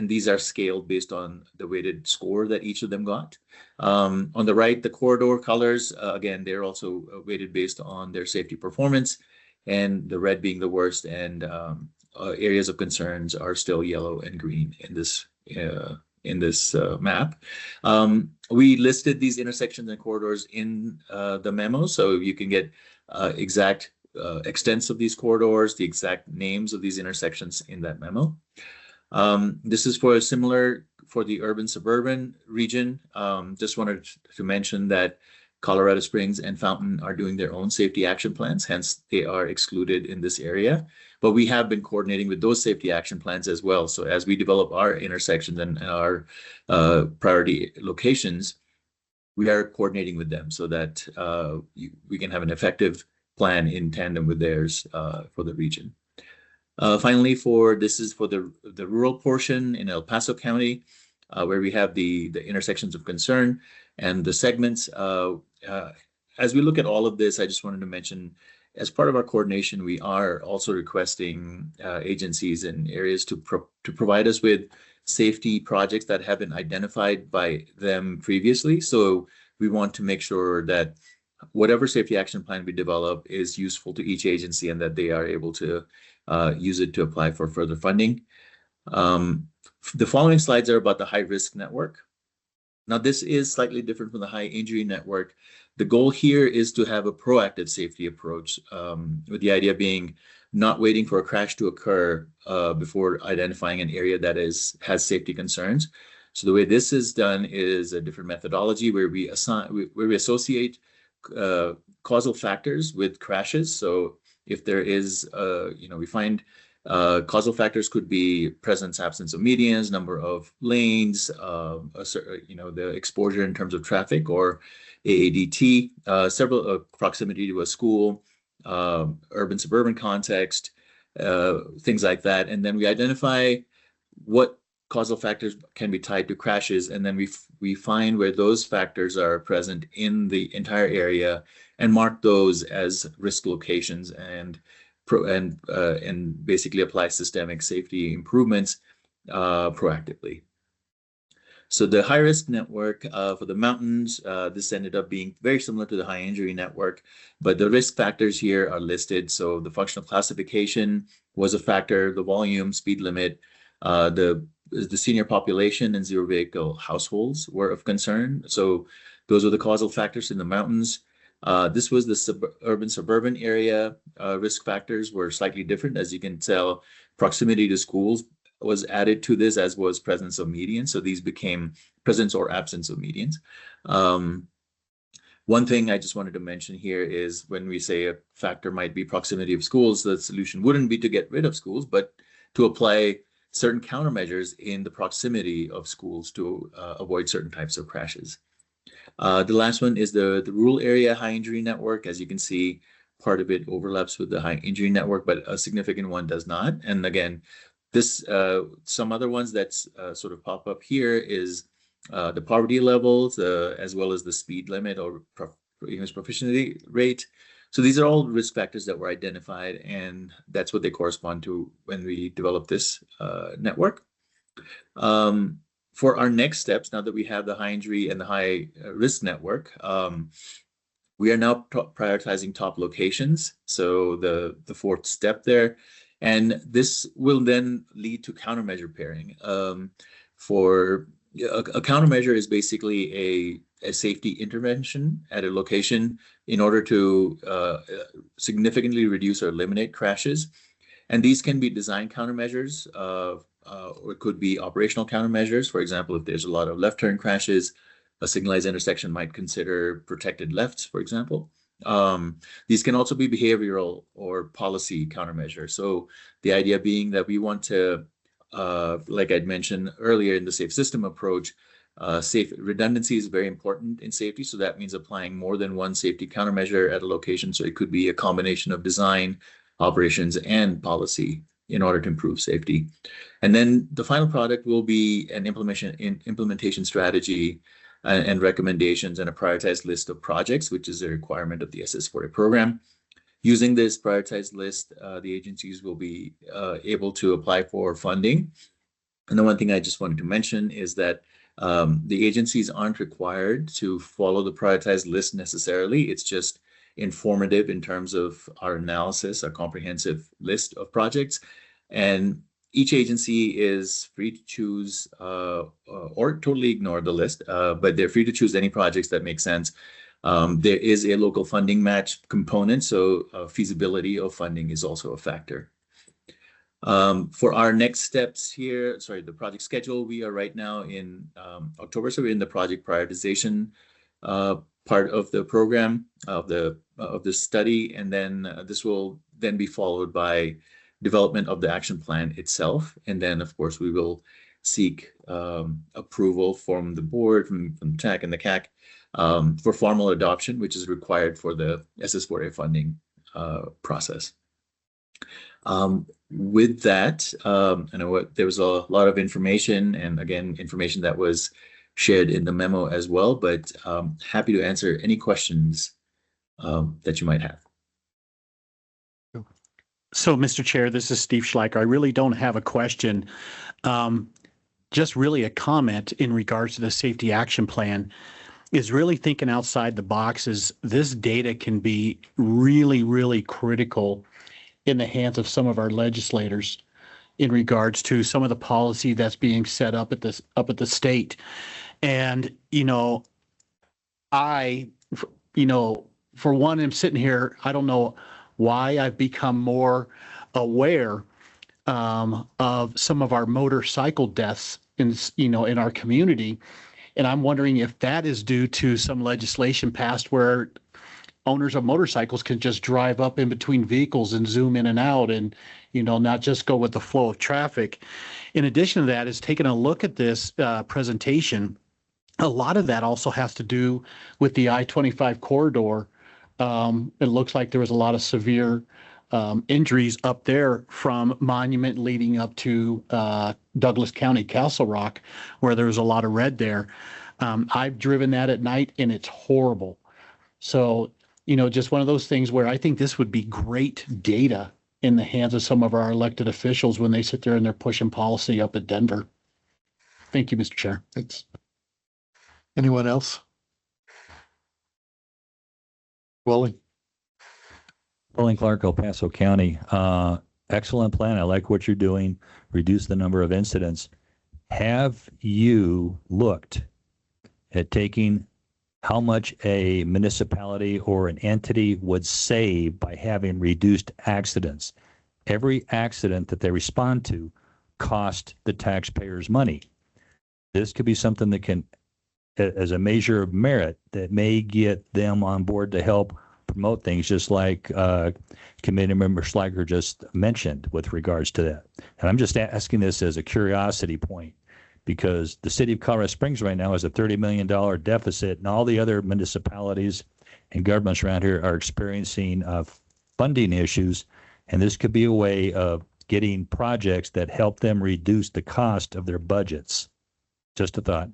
Speaker 14: these are scaled based on the weighted score that each of them got. On the right, the corridor colors, again, they're also weighted based on their safety performance, and the red being the worst, and areas of concerns are still yellow and green in this map. We listed these intersections and corridors in the memo, so you can get exact extents of these corridors, the exact names of these intersections in that memo. This is for a similar for the urban-suburban region. Just wanted to mention that Colorado Springs and Fountain are doing their own safety action plans, hence they are excluded in this area. But we have been coordinating with those safety action plans as well. So as we develop our intersections and our priority locations, we are coordinating with them so that we can have an effective plan in tandem with theirs for the region. Finally, this is for the rural portion in El Paso County, where we have the intersections of concern and the segments. As we look at all of this, I just wanted to mention, as part of our coordination, we are also requesting agencies and areas to provide us with safety projects that have been identified by them previously. So we want to make sure that whatever safety action plan we develop is useful to each agency and that they are able to use it to apply for further funding. The following slides are about the high risk network. Now, this is slightly different from the high injury network. The goal here is to have a proactive safety approach, with the idea being not waiting for a crash to occur before identifying an area that has safety concerns. So the way this is done is a different methodology where we associate causal factors with crashes. So if there is, we find causal factors could be presence, absence of medians, number of lanes, the exposure in terms of traffic or AADT, several proximity to a school, urban suburban context, things like that. And then we identify what causal factors can be tied to crashes, and then we find where those factors are present in the entire area and mark those as risk locations and basically apply systemic safety improvements proactively. So the high risk network for the mountains, this ended up being very similar to the high injury network, but the risk factors here are listed. So the functional classification was a factor, the volume, speed limit, the senior population and zero vehicle households were of concern. So those were the causal factors in the mountains. This was the urban-suburban area. Risk factors were slightly different. As you can tell, proximity to schools was added to this, as was presence of medians. So these became presence or absence of medians. One thing I just wanted to mention here is when we say a factor might be proximity of schools, the solution wouldn't be to get rid of schools, but to apply certain countermeasures in the proximity of schools to avoid certain types of crashes. The last one is the rural area high injury network. As you can see, part of it overlaps with the high injury network, but a significant one does not. And again, this some other ones that sort of pop up here is the poverty levels, as well as the speed limit or English proficiency rate. So these are all risk factors that were identified, and that's what they correspond to when we develop this network. For our next steps, now that we have the high injury and the high risk network, we are now prioritizing top locations. So the fourth step there, and this will then lead to countermeasure pairing. For a countermeasure is basically a safety intervention at a location in order to significantly reduce or eliminate crashes. And these can be design countermeasures, or it could be operational countermeasures. For example, if there's a lot of left turn crashes, a signalized intersection might consider protected lefts, for example. These can also be behavioral or policy countermeasures. So the idea being that we want to, like I'd mentioned earlier in the safe system approach, safe redundancy is very important in safety. So that means applying more than one safety countermeasure at a location. So it could be a combination of design, operations, and policy in order to improve safety. And then the final product will be an implementation strategy and recommendations and a prioritized list of projects, which is a requirement of the SS4A program. Using this prioritized list, the agencies will be able to apply for funding. And the one thing I just wanted to mention is that the agencies aren't required to follow the prioritized list necessarily. It's just informative in terms of our analysis, a comprehensive list of projects. And each agency is free to choose or totally ignore the list, but they're free to choose any projects that make sense. There is a local funding match component, so feasibility of funding is also a factor. For our next steps here, the project schedule, we are right now in October, so we're in the project prioritization part of the program of the study, and then this will then be followed by development of the action plan itself, and then of course we will seek approval from the board, from TAC and the CAC for formal adoption, which is required for the SS4A funding process. With that, I know there was a lot of information, and again, information that was shared in the memo as well, but happy to answer any questions that you might have.
Speaker 3: So, Mr. Chair, this is Steve Schleicher. I really don't have a question. Just really a comment in regards to the safety action plan. is really thinking outside the box. Is this data can be really, really critical in the hands of some of our legislators in regards to some of the policy that's being set up at the state. And, I, for one, am sitting here, I don't know why I've become more aware of some of our motorcycle deaths in our community. And I'm wondering if that is due to some legislation passed where owners of motorcycles can just drive up in between vehicles and zoom in and out and, not just go with the flow of traffic. In addition to that, is taking a look at this presentation. A lot of that also has to do with the I-25 corridor. It looks like there was a lot of severe injuries up there from Monument leading up to Douglas County, Castle Rock, where there was a lot of red there. I've driven that at night and it's horrible. So, just one of those things where I think this would be great data in the hands of some of our elected officials when they sit there and they're pushing policy up at Denver. Thank you, Mr. Chair.
Speaker 1: Thanks. Anyone else? Welling.
Speaker 2: Welling Clark, El Paso County. Excellent plan. I like what you're doing. Reduce the number of incidents. Have you looked at taking how much a municipality or an entity would save by having reduced accidents? Every accident that they respond to cost the taxpayers money. This could be something that can, as a measure of merit, that may get them on board to help promote things, just like Committee Member Schleicher just mentioned with regards to that. And I'm just asking this as a curiosity point, because the city of Colorado Springs right now has a $30 million deficit, and all the other municipalities and governments around here are experiencing funding issues. And this could be a way of getting projects that help them reduce the cost of their budgets. Just a thought.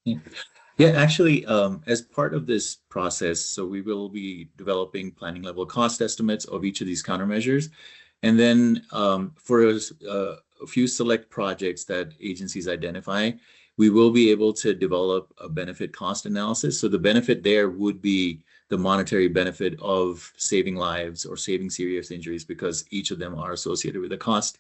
Speaker 14: Yeah, actually, as part of this process, so we will be developing planning level cost estimates of each of these countermeasures. And then for a few select projects that agencies identify, we will be able to develop a benefit cost analysis. So the benefit there would be the monetary benefit of saving lives or saving serious injuries, because each of them are associated with a cost.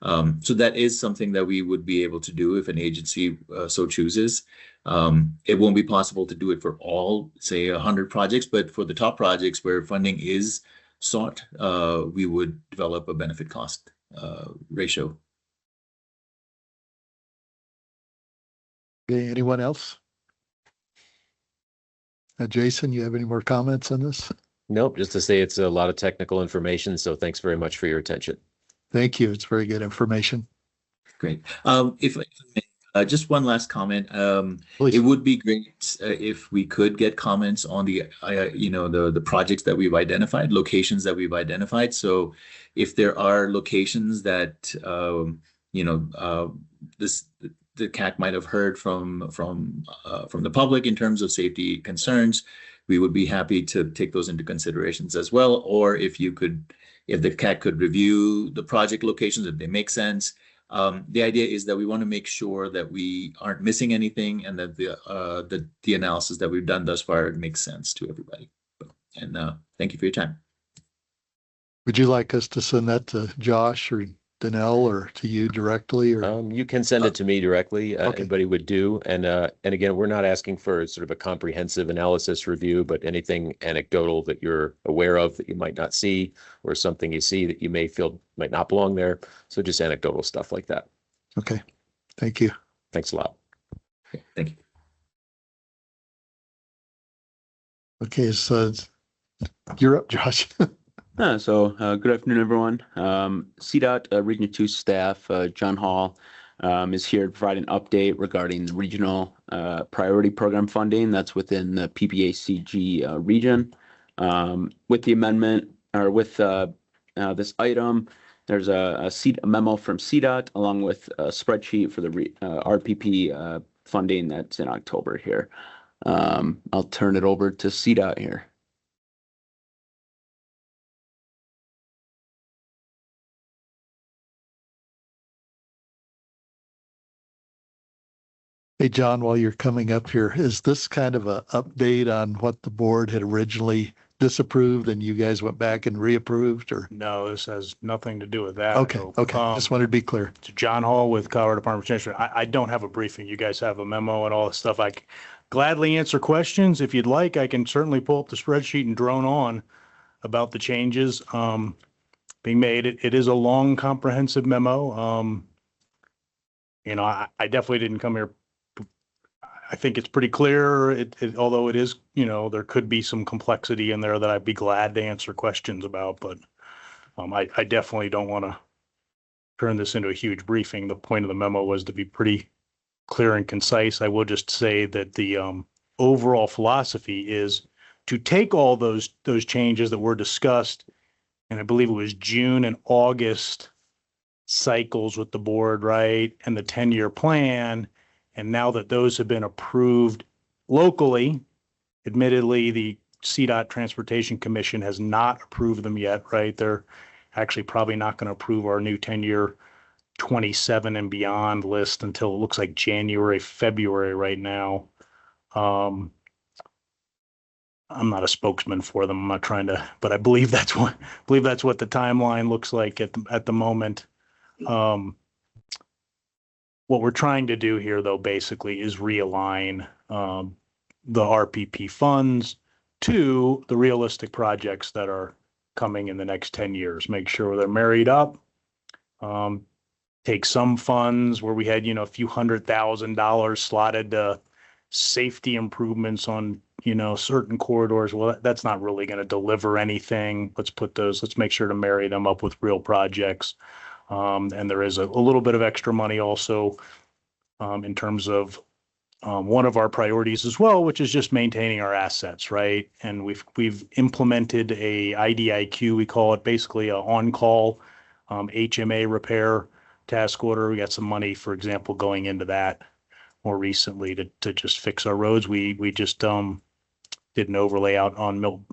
Speaker 14: So that is something that we would be able to do if an agency so chooses. It won't be possible to do it for all, say, 100 projects, but for the top projects where funding is sought, we would develop a benefit cost ratio.
Speaker 1: Okay, anyone else? Jason, you have any more comments on this?
Speaker 15: Nope, just to say it's a lot of technical information, so thanks very much for your attention.
Speaker 1: Thank you. It's very good information.
Speaker 14: Great. If just one last comment.
Speaker 1: Please.
Speaker 14: It would be great if we could get comments on the the projects that we've identified, locations that we've identified. So if there are locations that the CAC might have heard from the public in terms of safety concerns, we would be happy to take those into considerations as well. Or if the CAC could review the project locations, if they make sense. The idea is that we want to make sure that we aren't missing anything, and that the analysis that we've done thus far makes sense to everybody. And thank you for your time.
Speaker 1: Would you like us to send that to Josh or Danelle or to you directly? Or
Speaker 15: you can send it to me directly.
Speaker 1: Okay.
Speaker 15: Anybody would do. And again, we're not asking for sort of a comprehensive analysis review, but anything anecdotal that you're aware of that you might not see, or something you see that you may feel might not belong there. So just anecdotal stuff like that.
Speaker 1: Okay. Thank you.
Speaker 15: Thanks a lot.
Speaker 14: Okay, thank you.
Speaker 1: Okay, so you're up, Josh.
Speaker 16: Good afternoon, everyone. CDOT Region 2 staff, John Hall, is here to provide an update regarding the regional priority program funding that's within the PPACG region. With the amendment, or with this item, there's a memo from CDOT along with a spreadsheet for the RPP funding that's in October here. I'll turn it over to CDOT here.
Speaker 1: Hey, Hey, John, while you're coming up here, is this kind of a update on what the board had originally disapproved and you guys went back and reapproved, or?
Speaker 17: No, this has nothing to do with that. I
Speaker 1: Okay,
Speaker 17: hope.
Speaker 1: okay, just wanted to be clear.
Speaker 17: To John Hall with Colorado Department of Transportation. I don't have a briefing. You guys have a memo and all this stuff. I can gladly answer questions. If you'd like, I can certainly pull up the spreadsheet and drone on about the changes being made. It is a long, comprehensive memo. You know, I definitely didn't come here. I think it's pretty clear. Although it is, you know, there could be some complexity in there that I'd be glad to answer questions about, but I definitely don't want to turn this into a huge briefing. The point of the memo was to be pretty clear and concise. I will just say that the overall philosophy is to take all those changes that were discussed, and I believe it was June and August cycles with the board, right? And the 10-year plan. And now that those have been approved locally, admittedly, the CDOT Transportation Commission has not approved them yet, right? They're actually probably not going to approve our new 10-year 27 and beyond list until it looks like January, February right now. I'm not a spokesman for them. I'm not trying to, but I believe that's what the timeline looks like at the moment. What we're trying to do here, though, basically is realign the RPP funds to the realistic projects that are coming in the next 10 years. Make sure they're married up. Take some funds where we had, you know, a few $100,000 slotted to safety improvements on, you know, certain corridors. Well, that's not really going to deliver anything. Let's make sure to marry them up with real projects. And there is a little bit of extra money also in terms of one of our priorities as well, which is just maintaining our assets, right? And we've implemented a IDIQ, we call it basically a on-call HMA repair task order. We got some money, for example, going into that more recently to just fix our roads. We just did an overlay out on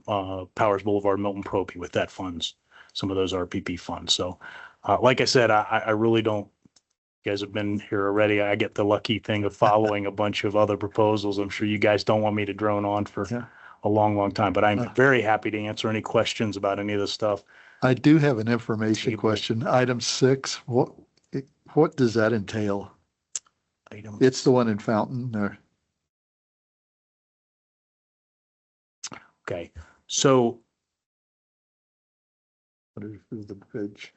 Speaker 17: Powers Boulevard, Milton Propey with that funds, some of those RPP funds. So like I said, I really don't, you guys have been here already. I get the lucky thing of following a bunch of other proposals. I'm sure you guys don't want me to drone on for a long, long time, but I'm very happy to answer any questions about any of this stuff.
Speaker 1: I do have an information question. Item 6, what does that entail? It's the one in Fountain there.
Speaker 17: Okay, so
Speaker 1: What is the bridge?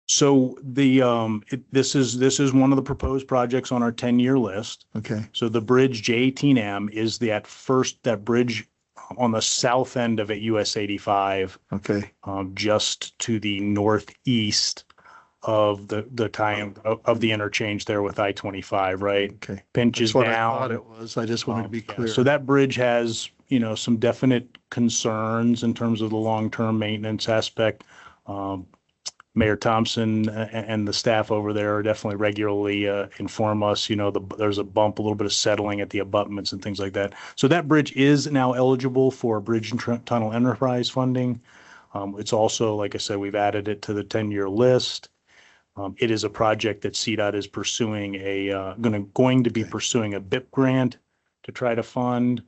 Speaker 17: So this is one of the proposed projects on our 10-year list.
Speaker 1: Okay.
Speaker 17: So the bridge J18M is that bridge on the south end of it, US 85.
Speaker 1: Okay.
Speaker 17: Just to the northeast of the tie of the interchange there with I-25, right?
Speaker 1: Okay.
Speaker 17: Pinches
Speaker 1: That's what
Speaker 17: down.
Speaker 1: I thought it was. I just wanted to be clear.
Speaker 17: So that bridge has, you know, some definite concerns in terms of the long-term maintenance aspect. Mayor Thompson and the staff over there are definitely regularly inform us, you know, there's a bump, a little bit of settling at the abutments and things like that. So that bridge is now eligible for bridge and tunnel enterprise funding. It's also, like I said, we've added it to the 10-year list. It is a project that CDOT is pursuing going to be pursuing a BIP grant to try to fund.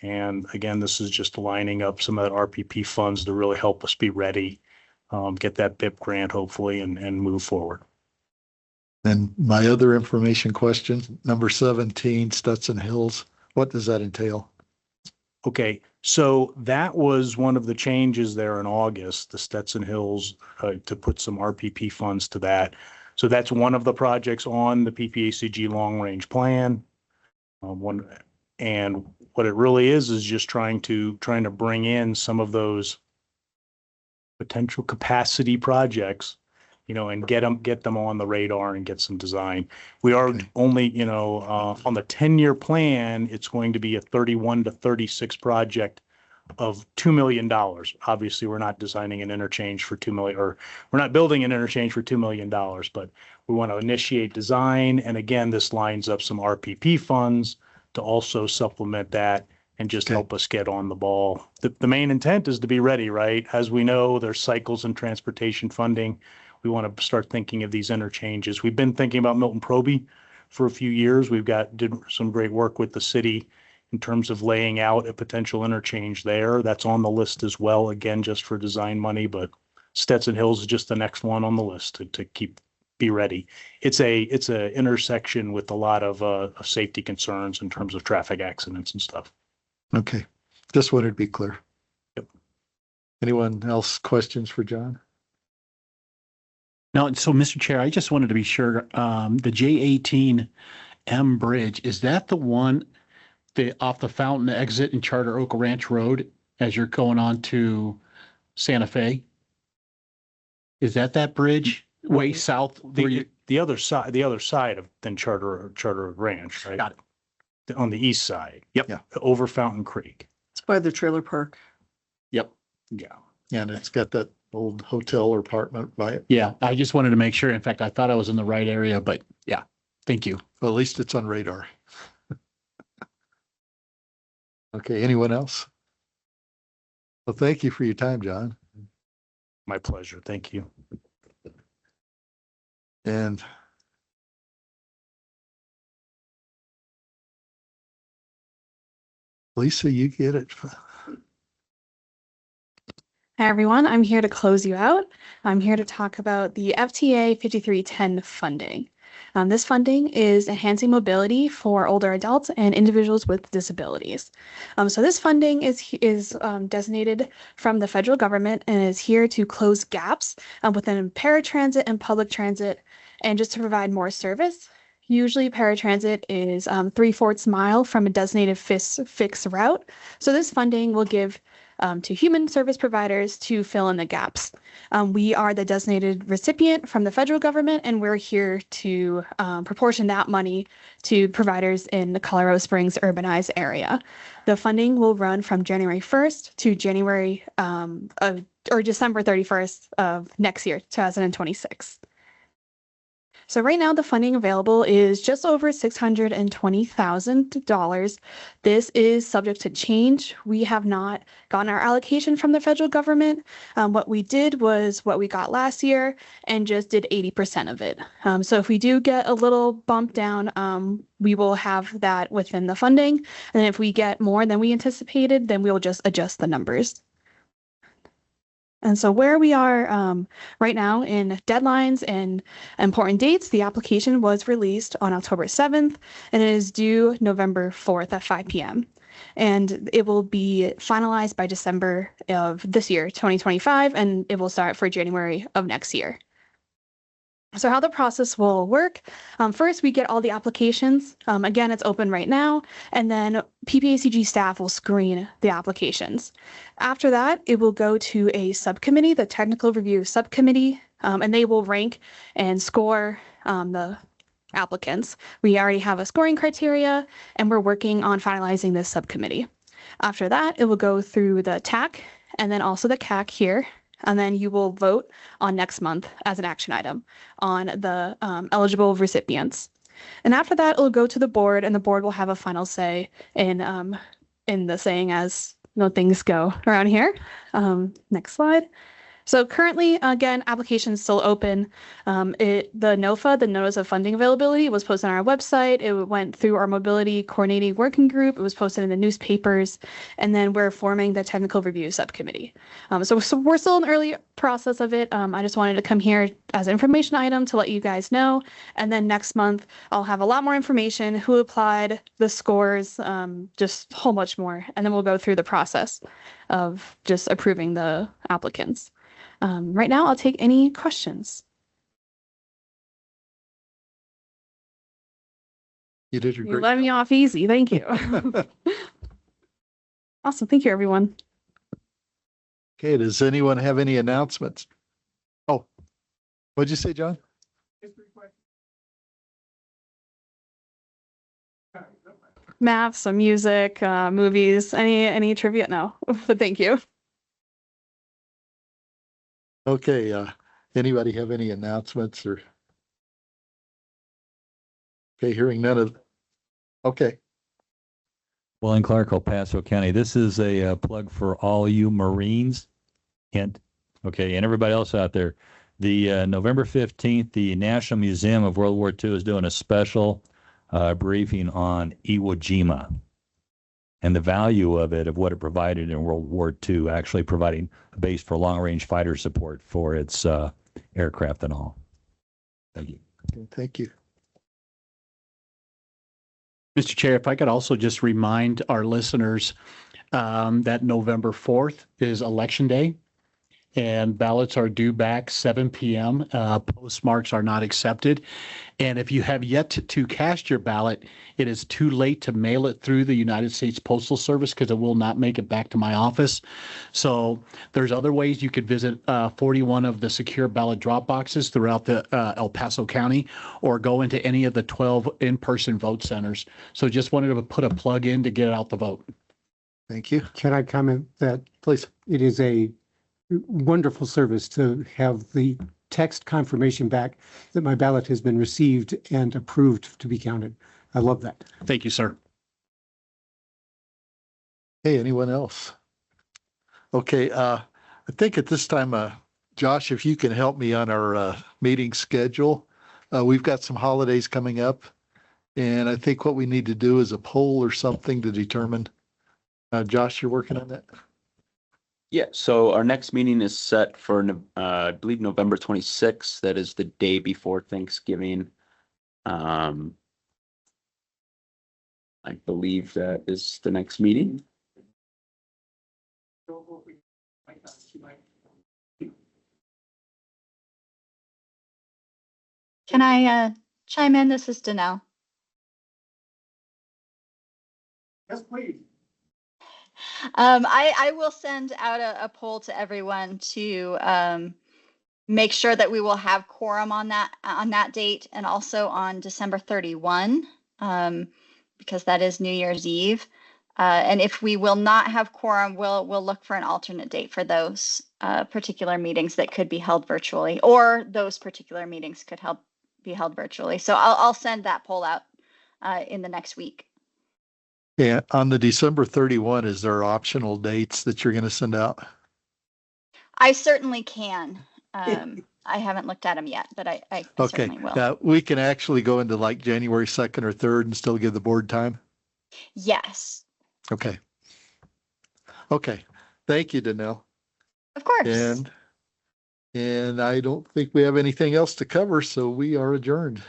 Speaker 17: And again, this is just lining up some of that RPP funds to really help us be ready, get that BIP grant hopefully and move forward.
Speaker 1: And my other information question, number 17, Stetson Hills, what does that entail?
Speaker 17: Okay, so that was one of the changes there in August, the Stetson Hills, to put some RPP funds to that. So that's one of the projects on the PPACG long range plan. And what it really is just trying to bring in some of those potential capacity projects, you know, and get them on the radar and get some design. We are only, you know, on the 10-year plan, it's going to be a 31 to 36 project of $2 million. Obviously, we're not designing an interchange for $2 million, or we're not building an interchange for $2 million, but we want to initiate design. And again, this lines up some RPP funds to also supplement that and just help us get on the ball. The main intent is to be ready, right? As we know, there's cycles in transportation funding. We want to start thinking of these interchanges. We've been thinking about Milton Propey for a few years. Did some great work with the city in terms of laying out a potential interchange there. That's on the list as well, again, just for design money, but Stetson Hills is just the next one on the list to be ready. It's a intersection with a lot of safety concerns in terms of traffic accidents and stuff.
Speaker 1: Okay, just wanted to be clear.
Speaker 17: Yep.
Speaker 1: Anyone else questions for John?
Speaker 3: No, so Mr. Chair, I just wanted to be sure, the J18M bridge, is that the one off the Fountain exit in Charter Oak Ranch Road as you're going on to Santa Fe? Is that bridge way south?
Speaker 17: The other side of then Charter Ranch, right?
Speaker 3: Got it.
Speaker 17: On the east side.
Speaker 3: Yep.
Speaker 1: Yeah.
Speaker 17: Over Fountain Creek.
Speaker 4: It's by the trailer park.
Speaker 3: Yep.
Speaker 17: Yeah.
Speaker 1: And it's got that old hotel or apartment by it.
Speaker 3: Yeah, I just wanted to make sure. In fact, I thought I was in the right area, but yeah, thank you.
Speaker 1: Well, at least it's on radar. Okay, anyone else? Well, thank you for your time, John.
Speaker 17: My pleasure. Thank you.
Speaker 1: And Lisa, you get it.
Speaker 18: Hi, everyone. I'm here to close you out. I'm here to talk about the FTA 5310 funding. This funding is enhancing mobility for older adults and individuals with disabilities. So this funding is designated from the federal government and is here to close gaps within paratransit and public transit and just to provide more service. Usually paratransit is 3/4 mile from a designated fixed route. So this funding will give to human service providers to fill in the gaps. We are the designated recipient from the federal government, and we're here to proportion that money to providers in the Colorado Springs urbanized area. The funding will run from January 1st to December 31st of next year, 2026. So right now the funding available is just over $620,000. This is subject to change. We have not gotten our allocation from the federal government. What we did was what we got last year and just did 80% of it. So if we do get a little bump down, we will have that within the funding. And if we get more than we anticipated, then we'll just adjust the numbers. And so where we are right now in deadlines and important dates, the application was released on October 7th and it is due November 4th at 5 p.m. And it will be finalized by December of this year, 2025, and it will start for January of next year. So how the process will work, first we get all the applications. Again, it's open right now, and then PPACG staff will screen the applications. After that, it will go to a subcommittee, the technical review subcommittee, and they will rank and score the applicants. We already have a scoring criteria, and we're working on finalizing this subcommittee. After that, it will go through the TAC and then also the CAC here. And then you will vote on next month as an action item on the eligible recipients. And after that, it'll go to the board, and the board will have a final say in the saying as things go around here. Next slide. So currently, again, applications still open. The NOFA, the Notice of Funding Availability, was posted on our website. It went through our mobility coordinating working group. It was posted in the newspapers, and then we're forming the technical review subcommittee. So we're still in the early process of it. I just wanted to come here as an information item to let you guys know. And then next month, I'll have a lot more information, who applied, the scores, just a whole bunch more. And then we'll go through the process of just approving the applicants. Right now, I'll take any questions.
Speaker 1: You did your
Speaker 18: You
Speaker 1: great.
Speaker 18: let me off easy. Thank you. Awesome. Thank you, everyone.
Speaker 1: Okay, does anyone have any announcements? Oh, what'd you say, John?
Speaker 18: Math, some music, movies, any trivia? No, but thank you.
Speaker 1: Okay, anybody have any announcements or? Okay, hearing none of, okay,
Speaker 2: Well, in Clark, El Paso County, this is a plug for all you Marines. And okay, and everybody else out there. The November 15th, the National Museum of World War II is doing a special briefing on Iwo Jima and the value of it, of what it provided in World War II, actually providing a base for long-range fighter support for its aircraft and all. Thank you.
Speaker 1: Okay, thank you.
Speaker 3: Mr. Chair, if I could also just remind our listeners that November 4th is Election Day, and ballots are due back 7 p.m. Postmarks are not accepted. And if you have yet to cast your ballot, it is too late to mail it through the United States Postal Service because it will not make it back to my office. So there's other ways you could visit 41 of the secure ballot drop boxes throughout the El Paso County, or go into any of the 12 in-person vote centers. So just wanted to put a plug in to get out the vote.
Speaker 1: Thank you.
Speaker 9: Can I comment that?
Speaker 1: Please.
Speaker 9: It is a wonderful service to have the text confirmation back that my ballot has been received and approved to be counted. I love that.
Speaker 3: Thank you, sir.
Speaker 1: Hey, anyone else? Okay, I think at this time, Josh, if you can help me on our meeting schedule. We've got some holidays coming up, and I think what we need to do is a poll or something to determine. Josh, you're working on that?
Speaker 16: Yeah, so our next meeting is set for, I believe, November 26th. That is the day before Thanksgiving. I believe that is the next meeting.
Speaker 19: Can I chime in? This is Danelle.
Speaker 9: Yes, please.
Speaker 19: I will send out a poll to everyone to make sure that we will have quorum on that date, and also on December 31, because that is New Year's Eve. And if we will not have quorum, we'll look for an alternate date for those particular meetings that could be held virtually, or those particular meetings could be held virtually. So I'll send that poll out in the next week.
Speaker 1: Yeah, on the December 31, is there optional dates that you're going to send out?
Speaker 19: I certainly can. I haven't looked at them yet, but I
Speaker 1: Okay,
Speaker 19: certainly will.
Speaker 1: we can actually go into like January 2nd or 3rd and still give the board time?
Speaker 19: Yes,
Speaker 1: Okay. Okay, thank you, Danelle.
Speaker 19: of course.
Speaker 1: And I don't think we have anything else to cover, so we are adjourned.